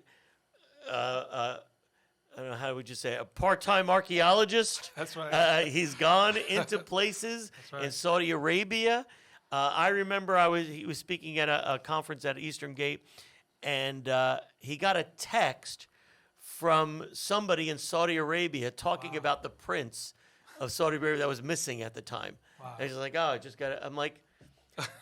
[SPEAKER 1] don't know, how would you say, a part-time archaeologist.
[SPEAKER 2] That's right.
[SPEAKER 1] He's gone into places in Saudi Arabia. I remember he was speaking at a conference at Eastern Gate, and he got a text from somebody in Saudi Arabia talking about the prince of Saudi Arabia that was missing at the time. Wow. And he's like, oh, I just got it. I'm like,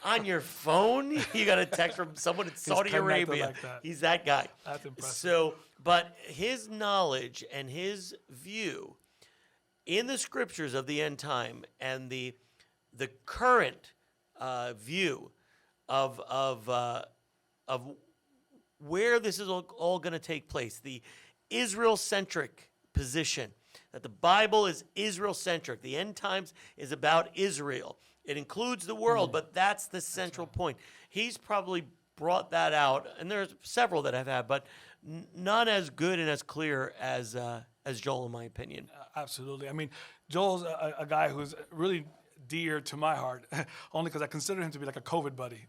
[SPEAKER 1] on your phone, you got a text from someone in Saudi Arabia.
[SPEAKER 2] Like that.
[SPEAKER 1] He's that guy.
[SPEAKER 2] That's impressive.
[SPEAKER 1] So, but his knowledge and his view in the Scriptures of the end time and the current view of where this is all going to take place, the Israel-centric position, that the Bible is Israel-centric. The end times is about Israel. It includes the world, but that's the central point. He's probably brought that out, and there's several that I've had, but none as good and as clear as Joel, in my opinion.
[SPEAKER 2] Absolutely. I mean, Joel's a guy who's really dear to my heart, only because I consider him to be like a COVID buddy.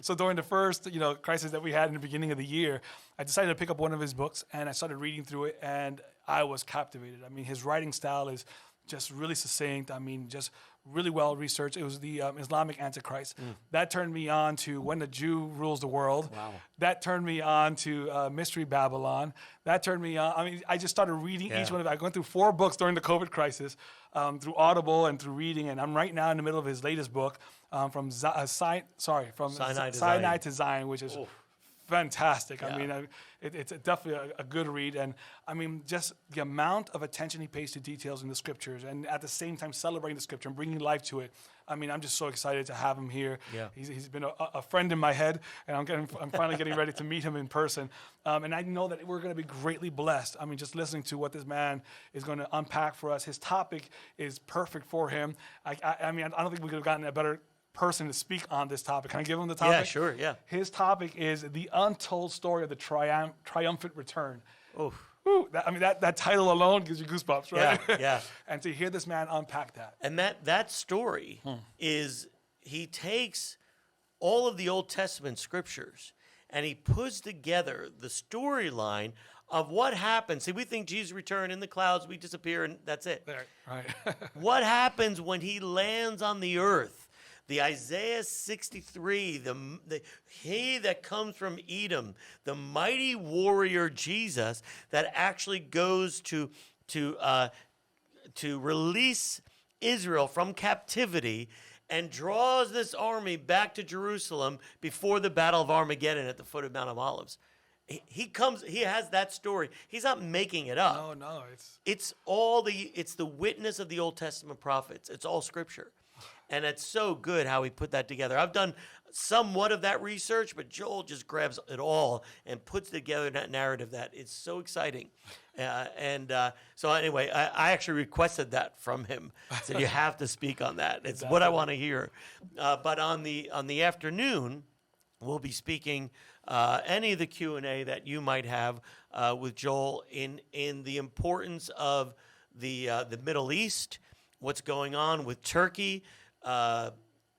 [SPEAKER 2] So during the first, crisis that we had in the beginning of the year, I decided to pick up one of his books, and I started reading through it, and I was captivated. I mean, his writing style is just really succinct. I mean, just really well researched. It was the Islamic Antichrist. That turned me on to When the Jew Rules the World. Wow. That turned me on to Mystery Babylon. That turned me on. I mean, I just started reading each one of them. I went through 4 books during the COVID crisis through Audible and through reading. And I'm right now in the middle of his latest book, from Sinai to Zion, which is fantastic. I mean, it's definitely a good read. And I mean, just the amount of attention he pays to details in the Scriptures, and at the same time celebrating the Scripture and bringing life to it. I mean, I'm just so excited to have him here. Yeah. He's been a friend in my head, and I'm finally getting ready to meet him in person. And I know that we're going to be greatly blessed. I mean, just listening to what this man is going to unpack for us. His topic is perfect for him. I mean, I don't think we could have gotten a better person to speak on this topic. Can I give him the topic?
[SPEAKER 1] Yeah, sure, yeah.
[SPEAKER 2] His topic is the untold story of the triumphant return.
[SPEAKER 1] Oh,
[SPEAKER 2] that title alone gives you goosebumps, right?
[SPEAKER 1] Yeah.
[SPEAKER 2] And to hear this man unpack that.
[SPEAKER 1] And that story is, he takes all of the Old Testament Scriptures and he puts together the storyline of what happens. See, we think Jesus returned in the clouds, we disappear, and that's it.
[SPEAKER 2] There, right.
[SPEAKER 1] What happens when he lands on the earth? The Isaiah 63, he that comes from Edom, the mighty warrior Jesus that actually goes to release Israel from captivity and draws this army back to Jerusalem before the Battle of Armageddon at the foot of Mount of Olives. He has that story. He's not making it up.
[SPEAKER 2] No,
[SPEAKER 1] It's the witness of the Old Testament prophets. It's all scripture. And it's so good how he put that together. I've done somewhat of that research, but Joel just grabs it all and puts together that narrative that is so exciting. So anyway, I actually requested that from him. I said, you have to speak on that. It's what I want to hear. But on the afternoon, we'll be speaking any of the Q&A that you might have with Joel in the importance of the Middle East, what's going on with Turkey,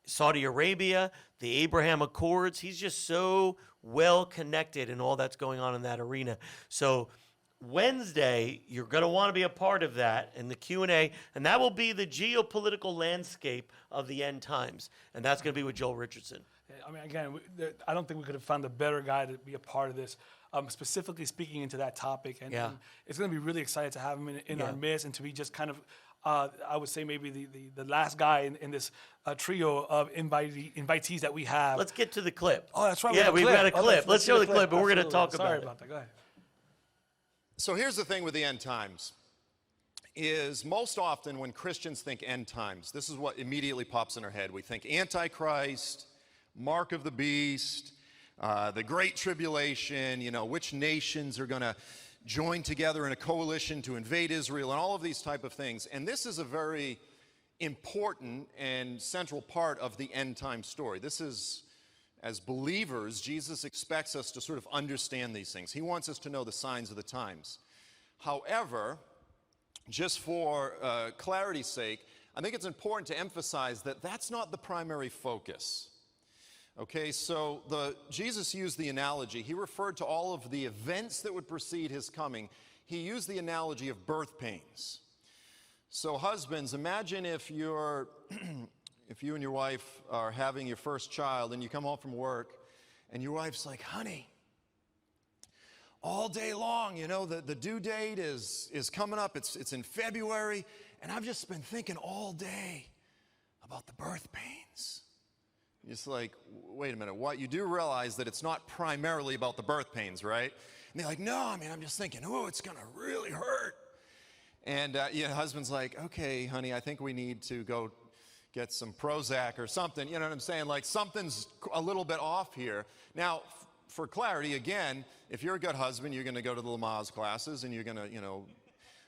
[SPEAKER 1] Saudi Arabia, the Abraham Accords. He's just so well connected in all that's going on in that arena. So Wednesday, you're going to want to be a part of that in the Q&A, and that will be the geopolitical landscape of the end times, and that's going to be with Joel Richardson.
[SPEAKER 2] I mean, again, I don't think we could have found a better guy to be a part of this, specifically speaking into that topic. And it's going to be really excited to have him in our midst and to be just kind of, I would say maybe the last guy in this trio of invitees that we have.
[SPEAKER 1] Let's get to the clip.
[SPEAKER 2] Oh, that's right.
[SPEAKER 1] Yeah, we've got a clip. Let's show the clip, but we're going to
[SPEAKER 2] Absolutely.
[SPEAKER 1] talk
[SPEAKER 2] Sorry
[SPEAKER 1] about it.
[SPEAKER 2] about that. Go ahead.
[SPEAKER 5] So here's the thing with the end times, is most often when Christians think end times, this is what immediately pops in our head. We think Antichrist, mark of the beast, the Great Tribulation, which nations are going to join together in a coalition to invade Israel, and all of these type of things. And this is a very important and central part of the end time story. This is, as believers, Jesus expects us to sort of understand these things. He wants us to know the signs of the times. However, just for clarity's sake, I think it's important to emphasize that that's not the primary focus. Okay, so Jesus used the analogy. He referred to all of the events that would precede his coming. He used the analogy of birth pains. So husbands, imagine if you and your wife are having your first child and you come home from work and your wife's like, honey, all day long, the due date is coming up. It's in February, and I've just been thinking all day about the birth pains. It's like, wait a minute, what? You do realize that it's not primarily about the birth pains, right? And they're like, no, I'm just thinking, it's going to really hurt. And husband's like, okay, honey, I think we need to go get some Prozac or something. You know what I'm saying? Like something's a little bit off here. Now, for clarity, again, if you're a good husband, you're going to go to the Lamaze classes and you're going to,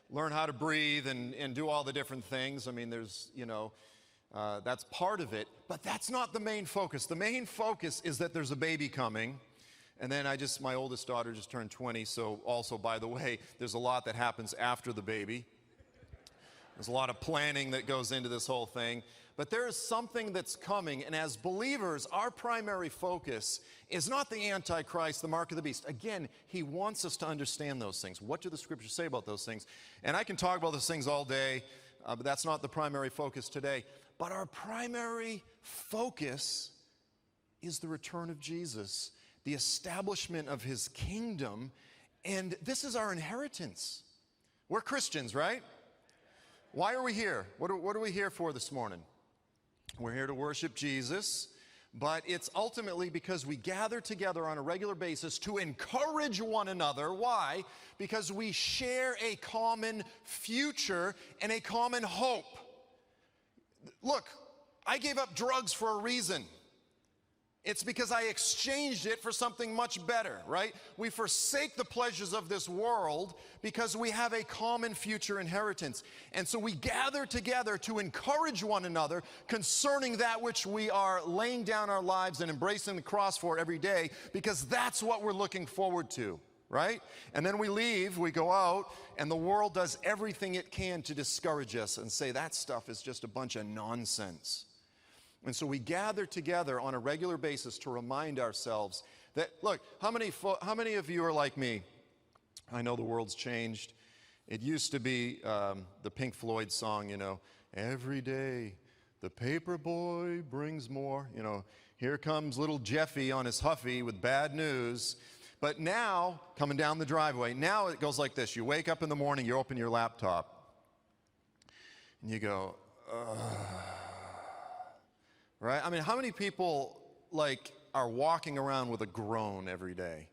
[SPEAKER 5] learn how to breathe and do all the different things. I mean, there's, that's part of it, but that's not the main focus. The main focus is that there's a baby coming. And then my oldest daughter just turned 20, so also, by the way, there's a lot that happens after the baby. There's a lot of planning that goes into this whole thing. But there is something that's coming, and as believers, our primary focus is not the Antichrist, the mark of the beast. Again, he wants us to understand those things. What do the scriptures say about those things? And I can talk about those things all day, but that's not the primary focus today. But our primary focus is the return of Jesus, the establishment of his kingdom, and this is our inheritance. We're Christians, right? Why are we here? What are we here for this morning? We're here to worship Jesus, but it's ultimately because we gather together on a regular basis to encourage one another. Why? Because we share a common future and a common hope. Look, I gave up drugs for a reason. It's because I exchanged it for something much better, right? We forsake the pleasures of this world because we have a common future inheritance. And so we gather together to encourage one another concerning that which we are laying down our lives and embracing the cross for every day, because that's what we're looking forward to, right? And then we leave, we go out, and the world does everything it can to discourage us and say that stuff is just a bunch of nonsense. And so we gather together on a regular basis to remind ourselves That, look, how many of you are like me? I know the world's changed. It used to be the Pink Floyd song, you know, every day the paper boy brings more. You know, here comes little Jeffy on his Huffy with bad news. But now, coming down the driveway, now it goes like this. You wake up in the morning, you open your laptop, and you go, right? I mean, how many people, like, are walking around with a groan every day?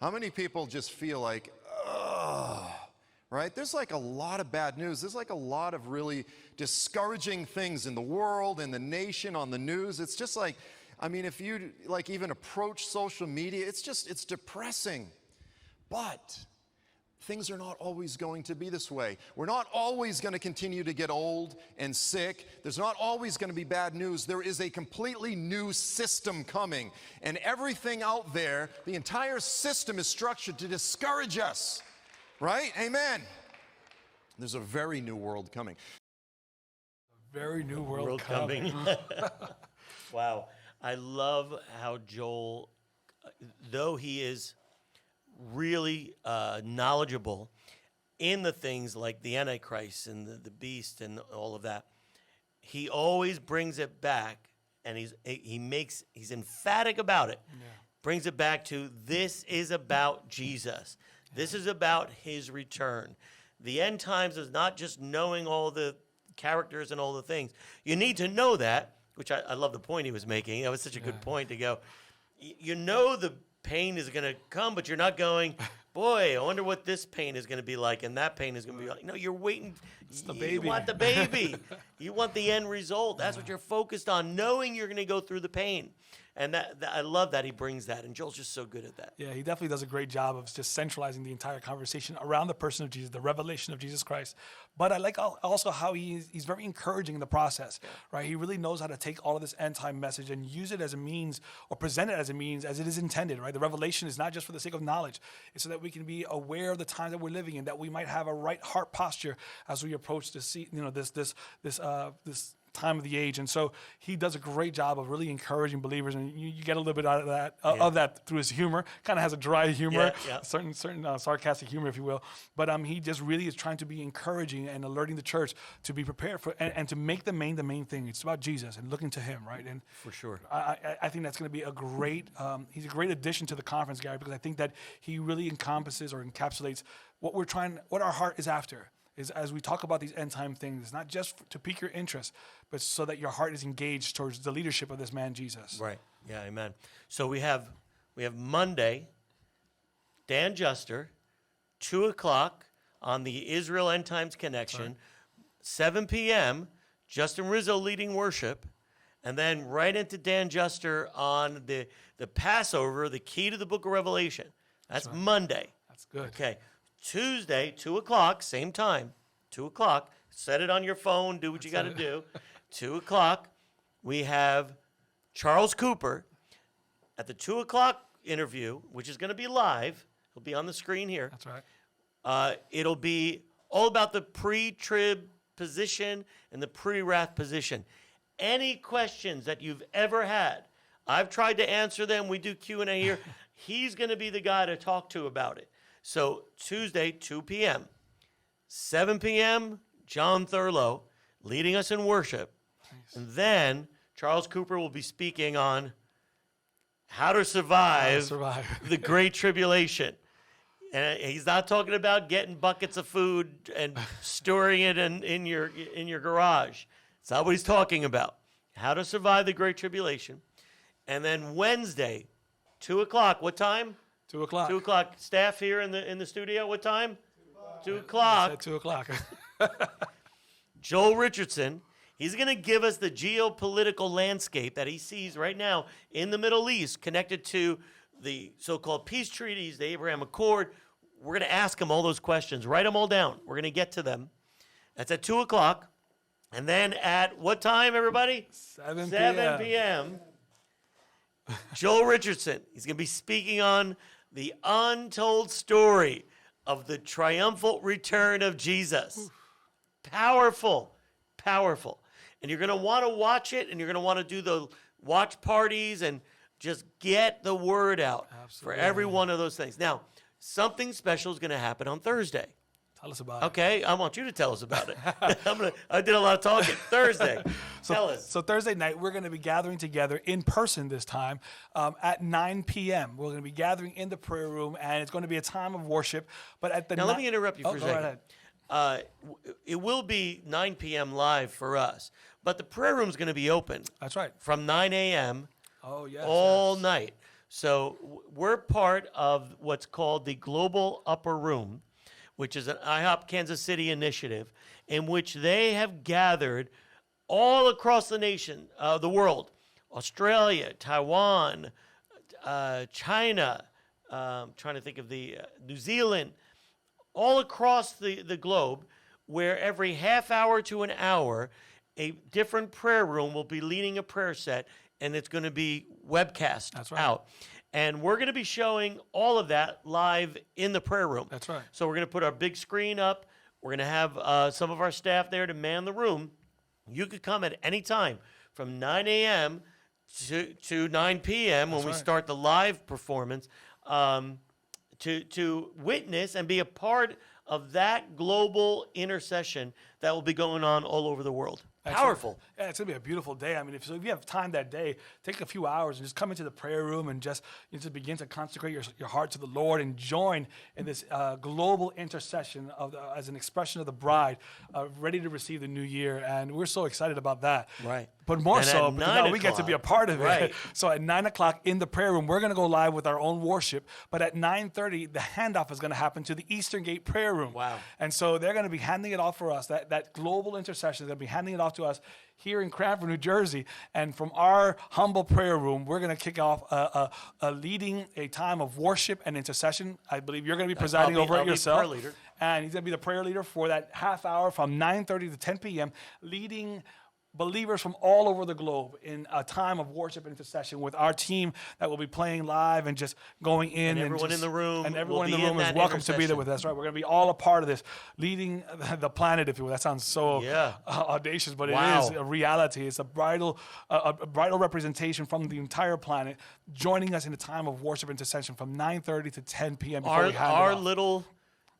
[SPEAKER 5] How many people just feel like, right? There's like a lot of bad news. There's like a lot of really discouraging things in the world, in the nation, on the news. It's just like, I mean, if you like even approach social media, it's depressing. But things are not always going to be this way. We're not always going to continue to get old and sick. There's not always going to be bad news. There is a completely new system coming. And everything out there, the entire system is structured to discourage us. Right? Amen. There's a very new world coming.
[SPEAKER 2] Very new world
[SPEAKER 1] coming. Wow. I love how Joel, though he is really knowledgeable in the things like the Antichrist and the beast and all of that, he always brings it back, and he's emphatic about it. Yeah. Brings it back to, this is about Jesus. This is about his return. The end times is not just knowing all the characters and all the things. You need to know that, which I love the point he was making. That was such a good point to go, you know the pain is going to come, but you're not going, boy, I wonder what this pain is going to be like, and that pain is going to be like. No, you're waiting.
[SPEAKER 2] It's the baby.
[SPEAKER 1] You want the baby. You want the end result. That's what you're focused on, knowing you're going to go through the pain. And that I love that he brings that, and Joel's just so good at that.
[SPEAKER 2] Yeah, he definitely does a great job of just centralizing the entire conversation around the person of Jesus, the revelation of Jesus Christ. But I like also how he's very encouraging in the process, right? He really knows how to take all of this end-time message and use it as a means, or present it as a means as it is intended, right? The revelation is not just for the sake of knowledge. It's so that we can be aware of the times that we're living in, that we might have a right heart posture as we approach this time of the age. And so he does a great job of really encouraging believers, and you get a little bit out of that through his humor. Kind of has a dry humor, certain sarcastic humor, if you will. But he just really is trying to be encouraging and alerting the church to be prepared for and to make the main thing. It's about Jesus and looking to him, right? And
[SPEAKER 1] for sure,
[SPEAKER 2] I think that's going to be a great. He's a great addition to the conference, Gary, because I think that he really encompasses or encapsulates what our heart is after. Is as we talk about these end time things, it's not just to pique your interest, but so that your heart is engaged towards the leadership of this man Jesus.
[SPEAKER 1] Right. Yeah. Amen. So we have Monday, Dan Juster, 2:00 on the Israel End Times Connection, right. 7 p.m. Justin Rizzo leading worship, and then right into Dan Juster on the Passover, the key to the Book of Revelation. That's right. Monday.
[SPEAKER 2] That's good.
[SPEAKER 1] Okay. Tuesday, 2:00, same time, 2:00. Set it on your phone. Do what you got to do. 2:00, we have Charles Cooper at the 2:00 interview, which is going to be live. He'll be on the screen here.
[SPEAKER 2] That's right.
[SPEAKER 1] It'll be all about the pre-trib position and the pre-wrath position. Any questions that you've ever had, I've tried to answer them. We do Q&A here. He's going to be the guy to talk to about it. So Tuesday, 2 p.m., 7 p.m., John Thurlow leading us in worship. Nice. And then Charles Cooper will be speaking on how to survive the Great Tribulation. And he's not talking about getting buckets of food and storing it in your garage. That's not what he's talking about. How to survive the Great Tribulation. And then Wednesday, 2:00, what time?
[SPEAKER 2] 2:00.
[SPEAKER 1] 2:00. Staff here in the studio, what time? 2:00.
[SPEAKER 2] 2:00.
[SPEAKER 1] Joel Richardson, he's going to give us the geopolitical landscape that he sees right now in the Middle East, connected to the so-called peace treaties, the Abraham Accord. We're going to ask him all those questions. Write them all down. We're going to get to them. That's at 2:00. And then at what time, everybody?
[SPEAKER 2] 7
[SPEAKER 1] p.m. Joel Richardson, he's going to be speaking on the untold story of the triumphal return of Jesus. Oof. Powerful, powerful. And you're going to want to watch it, and you're going to want to do the watch parties and just get the word out for every
[SPEAKER 2] Absolutely.
[SPEAKER 1] one of those things. Now, something special is going to happen on Thursday.
[SPEAKER 2] Tell us about it.
[SPEAKER 1] Okay, I want you to tell us about it. I did a lot of talking. Thursday, tell us.
[SPEAKER 2] So Thursday night, we're going to be gathering together in person this time at 9 p.m. We're going to be gathering in the prayer room, and it's going to be a time of worship. But at the
[SPEAKER 1] Now, let me interrupt you for a
[SPEAKER 2] go right
[SPEAKER 1] second.
[SPEAKER 2] ahead.
[SPEAKER 1] It will be 9 p.m. live for us, but the prayer room is going to be open
[SPEAKER 2] That's right.
[SPEAKER 1] from 9 a.m.
[SPEAKER 2] Oh, yes.
[SPEAKER 1] all
[SPEAKER 2] yes.
[SPEAKER 1] night. So we're part of what's called the Global Upper Room, which is an IHOP Kansas City initiative in which they have gathered all across the nation, the world, Australia, Taiwan, China, trying to think of the New Zealand, all across the globe, where every half hour to an hour, a different prayer room will be leading a prayer set, and it's going to be webcast
[SPEAKER 2] That's right.
[SPEAKER 1] out. And we're going to be showing all of that live in the prayer room.
[SPEAKER 2] That's right.
[SPEAKER 1] So we're going to put our big screen up. We're going to have some of our staff there to man the room. You could come at any time from 9 a.m. to 9 p.m. when we
[SPEAKER 2] right.
[SPEAKER 1] start the live performance to witness and be a part of that global intercession that will be going on all over the world. Powerful.
[SPEAKER 2] Yeah, it's gonna be a beautiful day. I mean, if you have time that day, take a few hours and just come into the prayer room and just begin to consecrate your heart to the Lord and join in this global intercession as an expression of the bride, ready to receive the new year. And we're so excited about that.
[SPEAKER 1] Right.
[SPEAKER 2] But more
[SPEAKER 1] And
[SPEAKER 2] so
[SPEAKER 1] at
[SPEAKER 2] because
[SPEAKER 1] 9
[SPEAKER 2] now we get to be a
[SPEAKER 1] o'clock,
[SPEAKER 2] part of it.
[SPEAKER 1] right.
[SPEAKER 2] So at 9 o'clock in the prayer room, we're gonna go live with our own worship. But at 9:30, the handoff is gonna happen to the Eastern Gate prayer room.
[SPEAKER 1] Wow.
[SPEAKER 2] And so they're gonna be handing it off for us. That global intercession is gonna be handing it off to us here in Cranford, New Jersey. And from our humble prayer room, we're going to kick off leading a time of worship and intercession. I believe you're going to be presiding over
[SPEAKER 1] I'll
[SPEAKER 2] it
[SPEAKER 1] be
[SPEAKER 2] yourself.
[SPEAKER 1] prayer leader.
[SPEAKER 2] And he's going to be the prayer leader for that half hour from 9:30 to 10 p.m., leading believers from all over the globe in a time of worship and intercession with our team that will be playing live and just going in.
[SPEAKER 1] And everyone in the room
[SPEAKER 2] And
[SPEAKER 1] will
[SPEAKER 2] everyone in
[SPEAKER 1] be
[SPEAKER 2] the room
[SPEAKER 1] in
[SPEAKER 2] is
[SPEAKER 1] that
[SPEAKER 2] welcome to be there
[SPEAKER 1] intercession.
[SPEAKER 2] with us. Right? We're going to be all a part of this, leading the planet, if you will. That sounds so
[SPEAKER 1] Yeah.
[SPEAKER 2] audacious, but
[SPEAKER 1] Wow.
[SPEAKER 2] it is a reality. It's a bridal representation from the entire planet, joining us in a time of worship and intercession from 9:30 to 10 p.m. before we hand it
[SPEAKER 1] Our
[SPEAKER 2] off.
[SPEAKER 1] little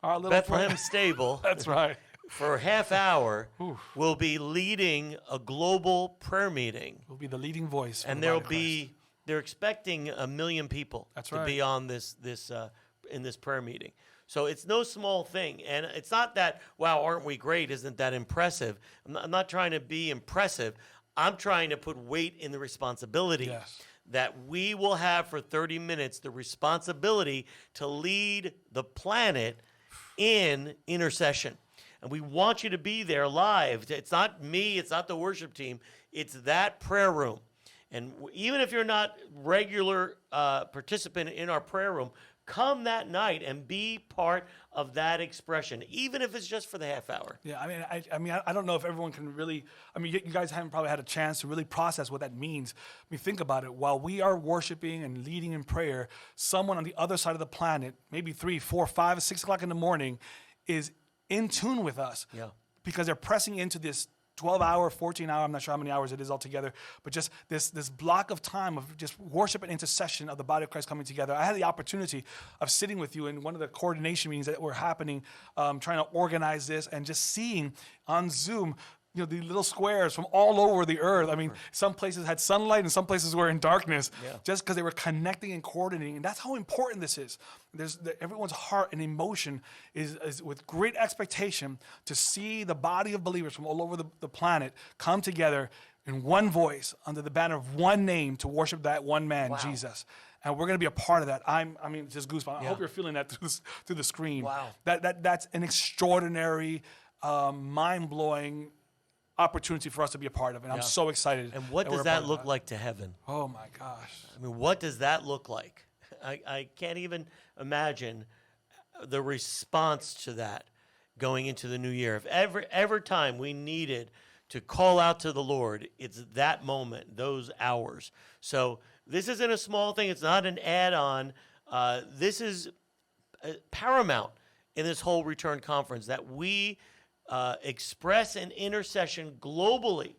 [SPEAKER 2] Our little
[SPEAKER 1] Bethlehem stable
[SPEAKER 2] That's right.
[SPEAKER 1] for a half hour will be leading a global prayer meeting.
[SPEAKER 2] We'll be the leading voice. for
[SPEAKER 1] And
[SPEAKER 2] the
[SPEAKER 1] there'll
[SPEAKER 2] body of Christ.
[SPEAKER 1] they're expecting 1 million people
[SPEAKER 2] That's
[SPEAKER 1] to
[SPEAKER 2] right.
[SPEAKER 1] be on this in this prayer meeting. So it's no small thing. And it's not that, wow, aren't we great? Isn't that impressive? I'm not trying to be impressive. I'm trying to put weight in the responsibility
[SPEAKER 2] Yes.
[SPEAKER 1] that we will have for 30 minutes, the responsibility to lead the planet in intercession. And we want you to be there live. It's not me, it's not the worship team, it's that prayer room. And even if you're not regular participant in our prayer room, come that night and be part of that expression, even if it's just for the half hour.
[SPEAKER 2] Yeah, I mean, I don't know if everyone can really. I mean, you guys haven't probably had a chance to really process what that means. I mean, think about it. While we are worshiping and leading in prayer, someone on the other side of the planet, maybe 3, 4, 5, 6 o'clock in the morning, is in tune with us.
[SPEAKER 1] Yeah.
[SPEAKER 2] Because they're pressing into this 12-hour, 14-hour, I'm not sure how many hours it is altogether, but just this block of time of just worship and intercession of the body of Christ coming together. I had the opportunity of sitting with you in one of the coordination meetings that were happening, trying to organize this, and just seeing on Zoom, the little squares from all over the earth. I mean, some places had sunlight and some places were in darkness, just because they were connecting and coordinating. And that's how important this is. Everyone's heart and emotion is with great expectation to see the body of believers from all over the planet come together in one voice under the banner of one name to worship that one man, Jesus. And we're going to be a part of that. I mean, it's just goosebumps. I hope you're feeling that through the screen.
[SPEAKER 1] Wow.
[SPEAKER 2] That's an extraordinary, mind-blowing opportunity for us to be a part of, and I'm so excited.
[SPEAKER 1] And what
[SPEAKER 2] we're
[SPEAKER 1] does
[SPEAKER 2] a part
[SPEAKER 1] that
[SPEAKER 2] of
[SPEAKER 1] look like to heaven?
[SPEAKER 2] Oh my gosh!
[SPEAKER 1] I mean, what does that look like? I can't even imagine the response to that going into the new year. If every time we needed to call out to the Lord, it's that moment, those hours. So this isn't a small thing. It's not an add-on. This is paramount in this whole return conference, that we express an intercession globally,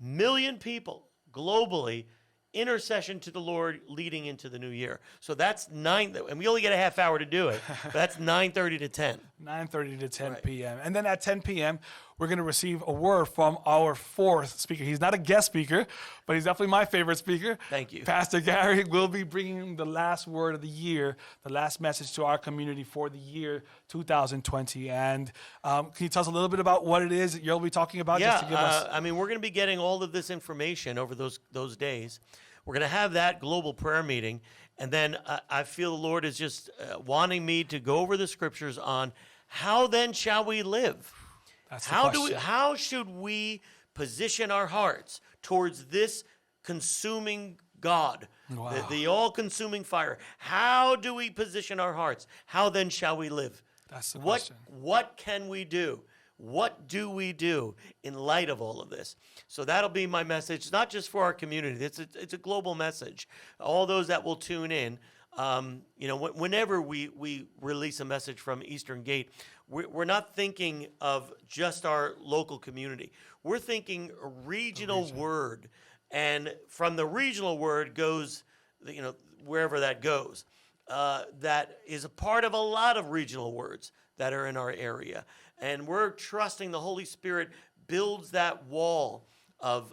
[SPEAKER 1] million people globally intercession to the Lord leading into the new year. So that's 9, and we only get a half hour to do it, but that's 9:30 to 10.
[SPEAKER 2] 9:30 to 10
[SPEAKER 1] Right.
[SPEAKER 2] p.m. And then at 10 p.m., we're going to receive a word from our fourth speaker. He's not a guest speaker, but he's definitely my favorite speaker.
[SPEAKER 1] Thank you.
[SPEAKER 2] Pastor Gary will be bringing the last word of the year, the last message to our community for the year 2020. And can you tell us a little bit about what it is that you'll be talking about?
[SPEAKER 1] Yeah,
[SPEAKER 2] Just to give us.
[SPEAKER 1] I mean, we're going to be getting all of this information over those days. We're going to have that global prayer meeting, and then I feel the Lord is just wanting me to go over the scriptures on how then shall we live.
[SPEAKER 2] That's the question.
[SPEAKER 1] How should we position our hearts towards this consuming God,
[SPEAKER 2] Wow.
[SPEAKER 1] the all-consuming fire? How do we position our hearts? How then shall we live?
[SPEAKER 2] That's the question.
[SPEAKER 1] What can we do? What do we do in light of all of this? So that'll be my message, not just for our community. It's a global message. All those that will tune in, whenever we release a message from Eastern Gate, we're not thinking of just our local community. We're thinking a regional word, and from the regional word goes, wherever that goes. That is a part of a lot of regional words that are in our area. And we're trusting the Holy Spirit builds that wall of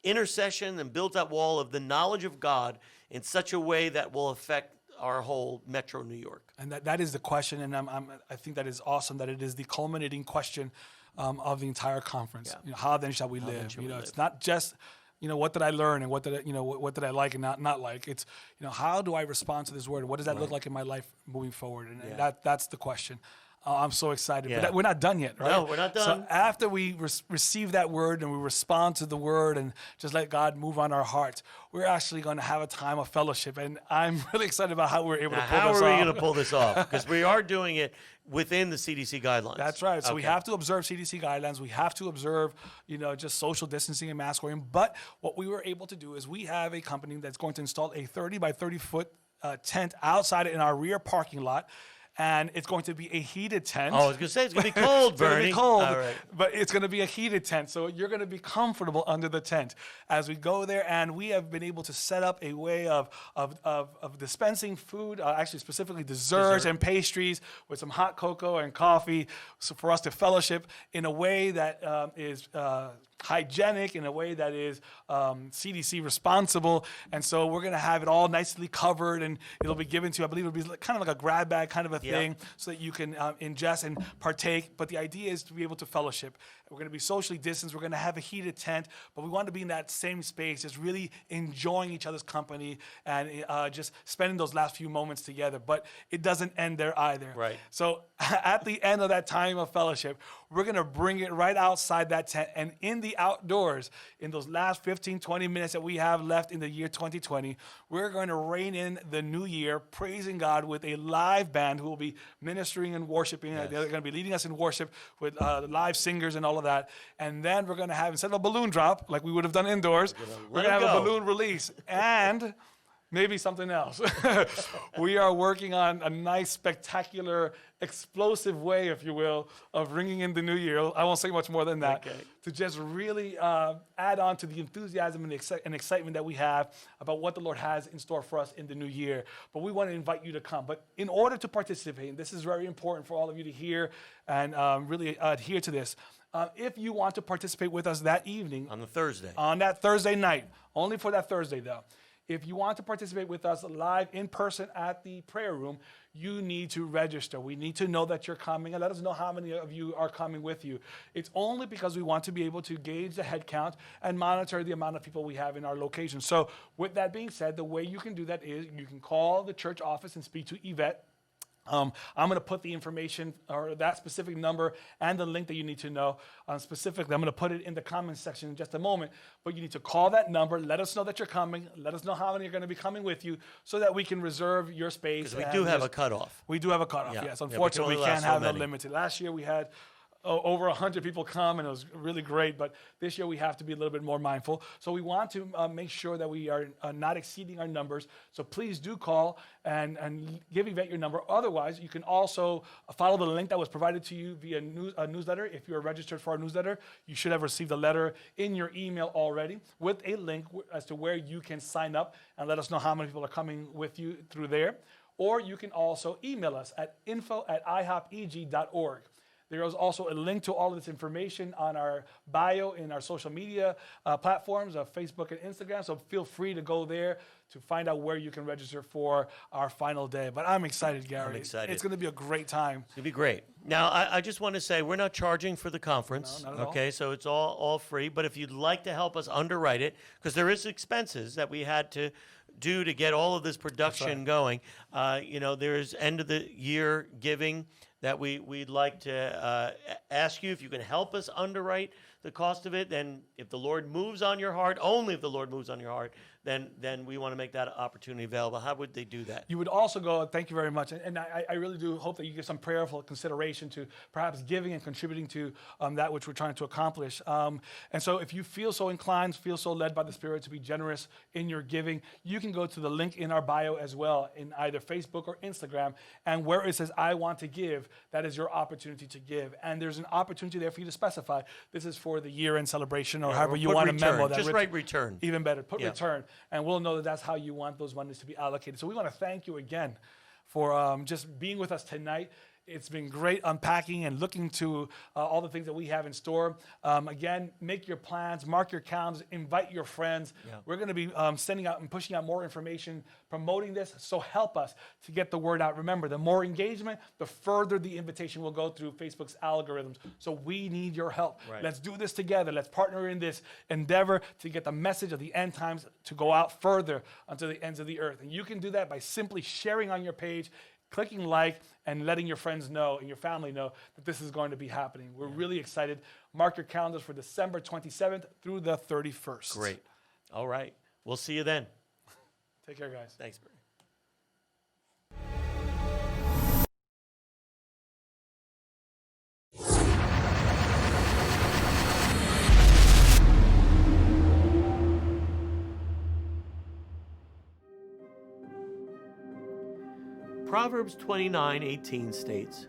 [SPEAKER 1] intercession and builds that wall of the knowledge of God in such a way that will affect our whole Metro New York.
[SPEAKER 2] And that is the question, and I think that is awesome that it is the culminating question of the entire conference.
[SPEAKER 1] Yeah.
[SPEAKER 2] How then shall we
[SPEAKER 1] then
[SPEAKER 2] live?
[SPEAKER 1] shall we live?
[SPEAKER 2] It's not just what did I learn and what did I like and not like. It's how do I respond to this word? What does that look like in my life moving forward? And that's the question. I'm so excited,
[SPEAKER 1] Yeah.
[SPEAKER 2] but we're not done yet, right?
[SPEAKER 1] No, we're not done.
[SPEAKER 2] So after we receive that word and we respond to the word and just let God move on our hearts, we're actually going to have a time of fellowship, and I'm really excited about how we're able
[SPEAKER 1] Now,
[SPEAKER 2] to pull
[SPEAKER 1] how
[SPEAKER 2] this
[SPEAKER 1] are we
[SPEAKER 2] off.
[SPEAKER 1] going to pull this off? Because we are doing it within the CDC guidelines.
[SPEAKER 2] That's right. So we
[SPEAKER 1] Okay.
[SPEAKER 2] have to observe CDC guidelines. We have to observe, just social distancing and mask wearing. But what we were able to do is we have a company that's going to install a 30 by 30 foot tent outside in our rear parking lot. And it's going to be a heated tent.
[SPEAKER 1] Oh, I was going to say it's going to be cold,
[SPEAKER 2] It's going to
[SPEAKER 1] Bernie.
[SPEAKER 2] be cold,
[SPEAKER 1] All right.
[SPEAKER 2] but it's going to be a heated tent. So you're going to be comfortable under the tent as we go there. And we have been able to set up a way of dispensing food, actually specifically desserts and pastries with some hot cocoa and coffee, so for us to fellowship in a way that is hygienic, in a way that is CDC responsible. And so we're going to have it all nicely covered, and it'll be given to you. I believe it'll be kind of like a grab bag kind of a thing, so that you can ingest and partake. But the idea is to be able to fellowship. We're going to be socially distanced. We're going to have a heated tent, but we want to be in that same space, just really enjoying each other's company and just spending those last few moments together. But it doesn't end there either.
[SPEAKER 1] Right.
[SPEAKER 2] So at the end of that time of fellowship, we're going to bring it right outside that tent, and in the outdoors, in those last 15, 20 minutes that we have left in the year 2020, we're going to rein in the new year, praising God with a live band who will be ministering and worshiping. They're going to be leading us in worship with live singers and all of that. And then we're going to have, instead of a balloon drop, like we would have done indoors, we're going to have a balloon release. And maybe something else. We are working on a nice, spectacular, explosive way, if you will, of ringing in the new year. I won't say much more than that.
[SPEAKER 1] Okay.
[SPEAKER 2] To just really add on to the enthusiasm and excitement that we have about what the Lord has in store for us in the new year. But we want to invite you to come. But in order to participate, and this is very important for all of you to hear and really adhere to this, if you want to participate with us that evening,
[SPEAKER 1] On the Thursday.
[SPEAKER 2] on that Thursday night, only for that Thursday though, if you want to participate with us live in person at the prayer room, you need to register. We need to know that you're coming, and let us know how many of you are coming with you. It's only because we want to be able to gauge the head count and monitor the amount of people we have in our location. So with that being said, the way you can do that is you can call the church office and speak to Yvette. I'm going to put the information or that specific number and the link that you need to know specifically. I'm going to put it in the comments section in just a moment. But you need to call that number. Let us know that you're coming. Let us know how many are going to be coming with you so that we can reserve your space.
[SPEAKER 1] Because we do have a cutoff.
[SPEAKER 2] We do have a cutoff,
[SPEAKER 1] Yeah.
[SPEAKER 2] yes.
[SPEAKER 1] Yeah, we can
[SPEAKER 2] Unfortunately,
[SPEAKER 1] only
[SPEAKER 2] we
[SPEAKER 1] allow
[SPEAKER 2] can't
[SPEAKER 1] so
[SPEAKER 2] have no
[SPEAKER 1] many.
[SPEAKER 2] limited. Last year we had over 100 people come, and it was really great. But this year we have to be a little bit more mindful. So we want to make sure that we are not exceeding our numbers. So please do call and give Yvette your number. Otherwise, you can also follow the link that was provided to you via a newsletter. If you're registered for our newsletter, you should have received a letter in your email already with a link as to where you can sign up and let us know how many people are coming with you through there. Or you can also email us at info@ihopeg.org. There is also a link to all of this information on our bio in our social media platforms of Facebook and Instagram. So feel free to go there to find out where you can register for our final day. But I'm excited, Gary.
[SPEAKER 1] I'm excited.
[SPEAKER 2] It's going to be a great time.
[SPEAKER 1] It'll be great. Now, I just want to say we're not charging for the conference.
[SPEAKER 2] No, not at all.
[SPEAKER 1] Okay, so it's all free. But if you'd like to help us underwrite it, because there is expenses that we had to do to get all of this production going. There is end of the year giving that we'd like to ask you if you can help us underwrite the cost of it. Then if the Lord moves on your heart, only if the Lord moves on your heart, then we want to make that opportunity available. How would they do that?
[SPEAKER 2] You would also go, thank you very much, and I really do hope that you give some prayerful consideration to perhaps giving and contributing to that which we're trying to accomplish. And so if you feel so inclined, feel so led by the Spirit to be generous in your giving, you can go to the link in our bio as well in either Facebook or Instagram, and where it says, I want to give, that is your opportunity to give. And there's an opportunity there for you to specify, this is for the year-end celebration or however you
[SPEAKER 1] put
[SPEAKER 2] want to
[SPEAKER 1] return.
[SPEAKER 2] memo that.
[SPEAKER 1] Just write return.
[SPEAKER 2] Even better, put
[SPEAKER 1] Yeah.
[SPEAKER 2] return. And we'll know that that's how you want those monies to be allocated. So we want to thank you again for just being with us tonight. It's been great unpacking and looking to all the things that we have in store. Again, make your plans, mark your calendars, invite your friends.
[SPEAKER 1] Yeah.
[SPEAKER 2] We're going to be sending out and pushing out more information, promoting this. So help us to get the word out. Remember, the more engagement, the further the invitation will go through Facebook's algorithms. So we need your help.
[SPEAKER 1] Right.
[SPEAKER 2] Let's do this together. Let's partner in this endeavor to get the message of the end times to go out further unto the ends of the earth. And you can do that by simply sharing on your page, clicking like, and letting your friends know and your family know that this is going to be happening. We're really excited. Mark your calendars for December 27th through the 31st.
[SPEAKER 1] Great. All right. We'll see you then.
[SPEAKER 2] Take care, guys.
[SPEAKER 1] Thanks, Barry. Proverbs 29:18 states,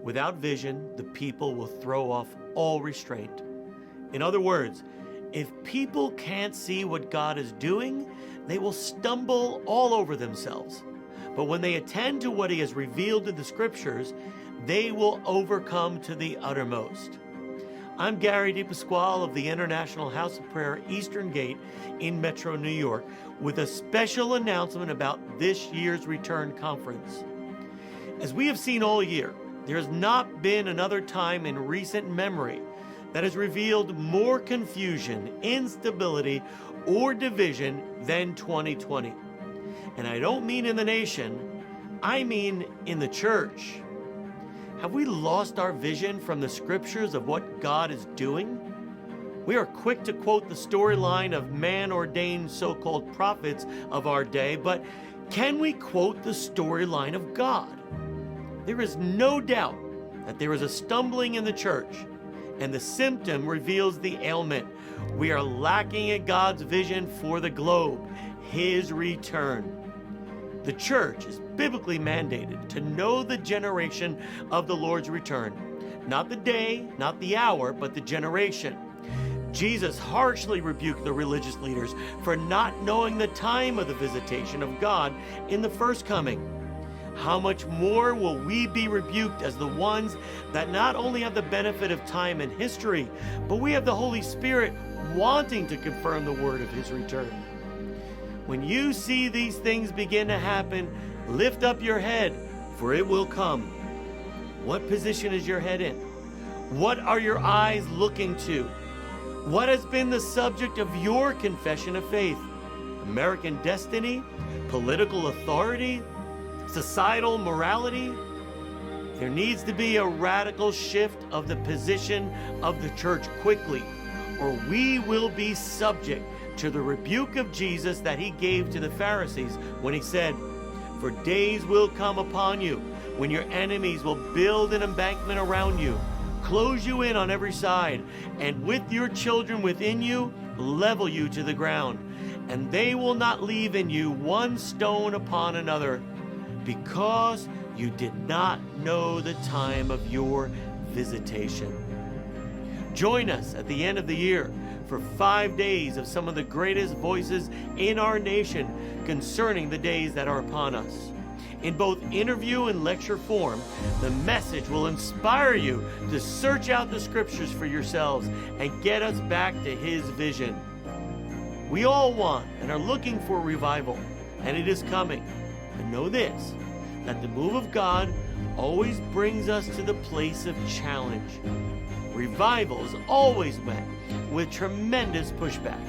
[SPEAKER 1] "Without vision, the people will throw off all restraint." In other words, if people can't see what God is doing, they will stumble all over themselves. But when they attend to what He has revealed in the Scriptures, they will overcome to the uttermost. I'm Gary DePasquale of the International House of Prayer Eastern Gate in Metro New York with a special announcement about this year's Return Conference. As we have seen all year, there has not been another time in recent memory that has revealed more confusion, instability, or division than 2020. And I don't mean in the nation, I mean in the church. Have we lost our vision from the Scriptures of what God is doing? We are quick to quote the storyline of man-ordained so-called prophets of our day, but can we quote the storyline of God? There is no doubt that there is a stumbling in the church, and the symptom reveals the ailment. We are lacking in God's vision for the globe, His return. The church is biblically mandated to know the generation of the Lord's return. Not the day, not the hour, but the generation. Jesus harshly rebuked the religious leaders for not knowing the time of the visitation of God in the first coming. How much more will we be rebuked as the ones that not only have the benefit of time and history, but we have the Holy Spirit wanting to confirm the word of His return. When you see these things begin to happen, lift up your head, for it will come. What position is your head in? What are your eyes looking to? What has been the subject of your confession of faith? American destiny? Political authority? Societal morality? There needs to be a radical shift of the position of the church quickly, or we will be subject to the rebuke of Jesus that He gave to the Pharisees when He said, "For days will come upon you when your enemies will build an embankment around you, close you in on every side, and with your children within you, level you to the ground. And they will not leave in you one stone upon another, because you did not know the time of your visitation. Join us at the end of the year for 5 days of some of the greatest voices in our nation concerning the days that are upon us. In both interview and lecture form, the message will inspire you to search out the scriptures for yourselves and get us back to His vision. We all want and are looking for revival, and it is coming. But know this, that the move of God always brings us to the place of challenge. Revival is always met with tremendous pushback,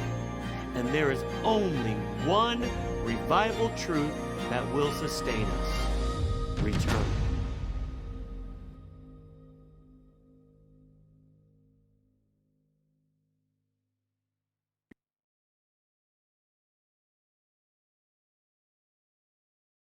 [SPEAKER 1] and there is only one revival truth that will sustain us: return.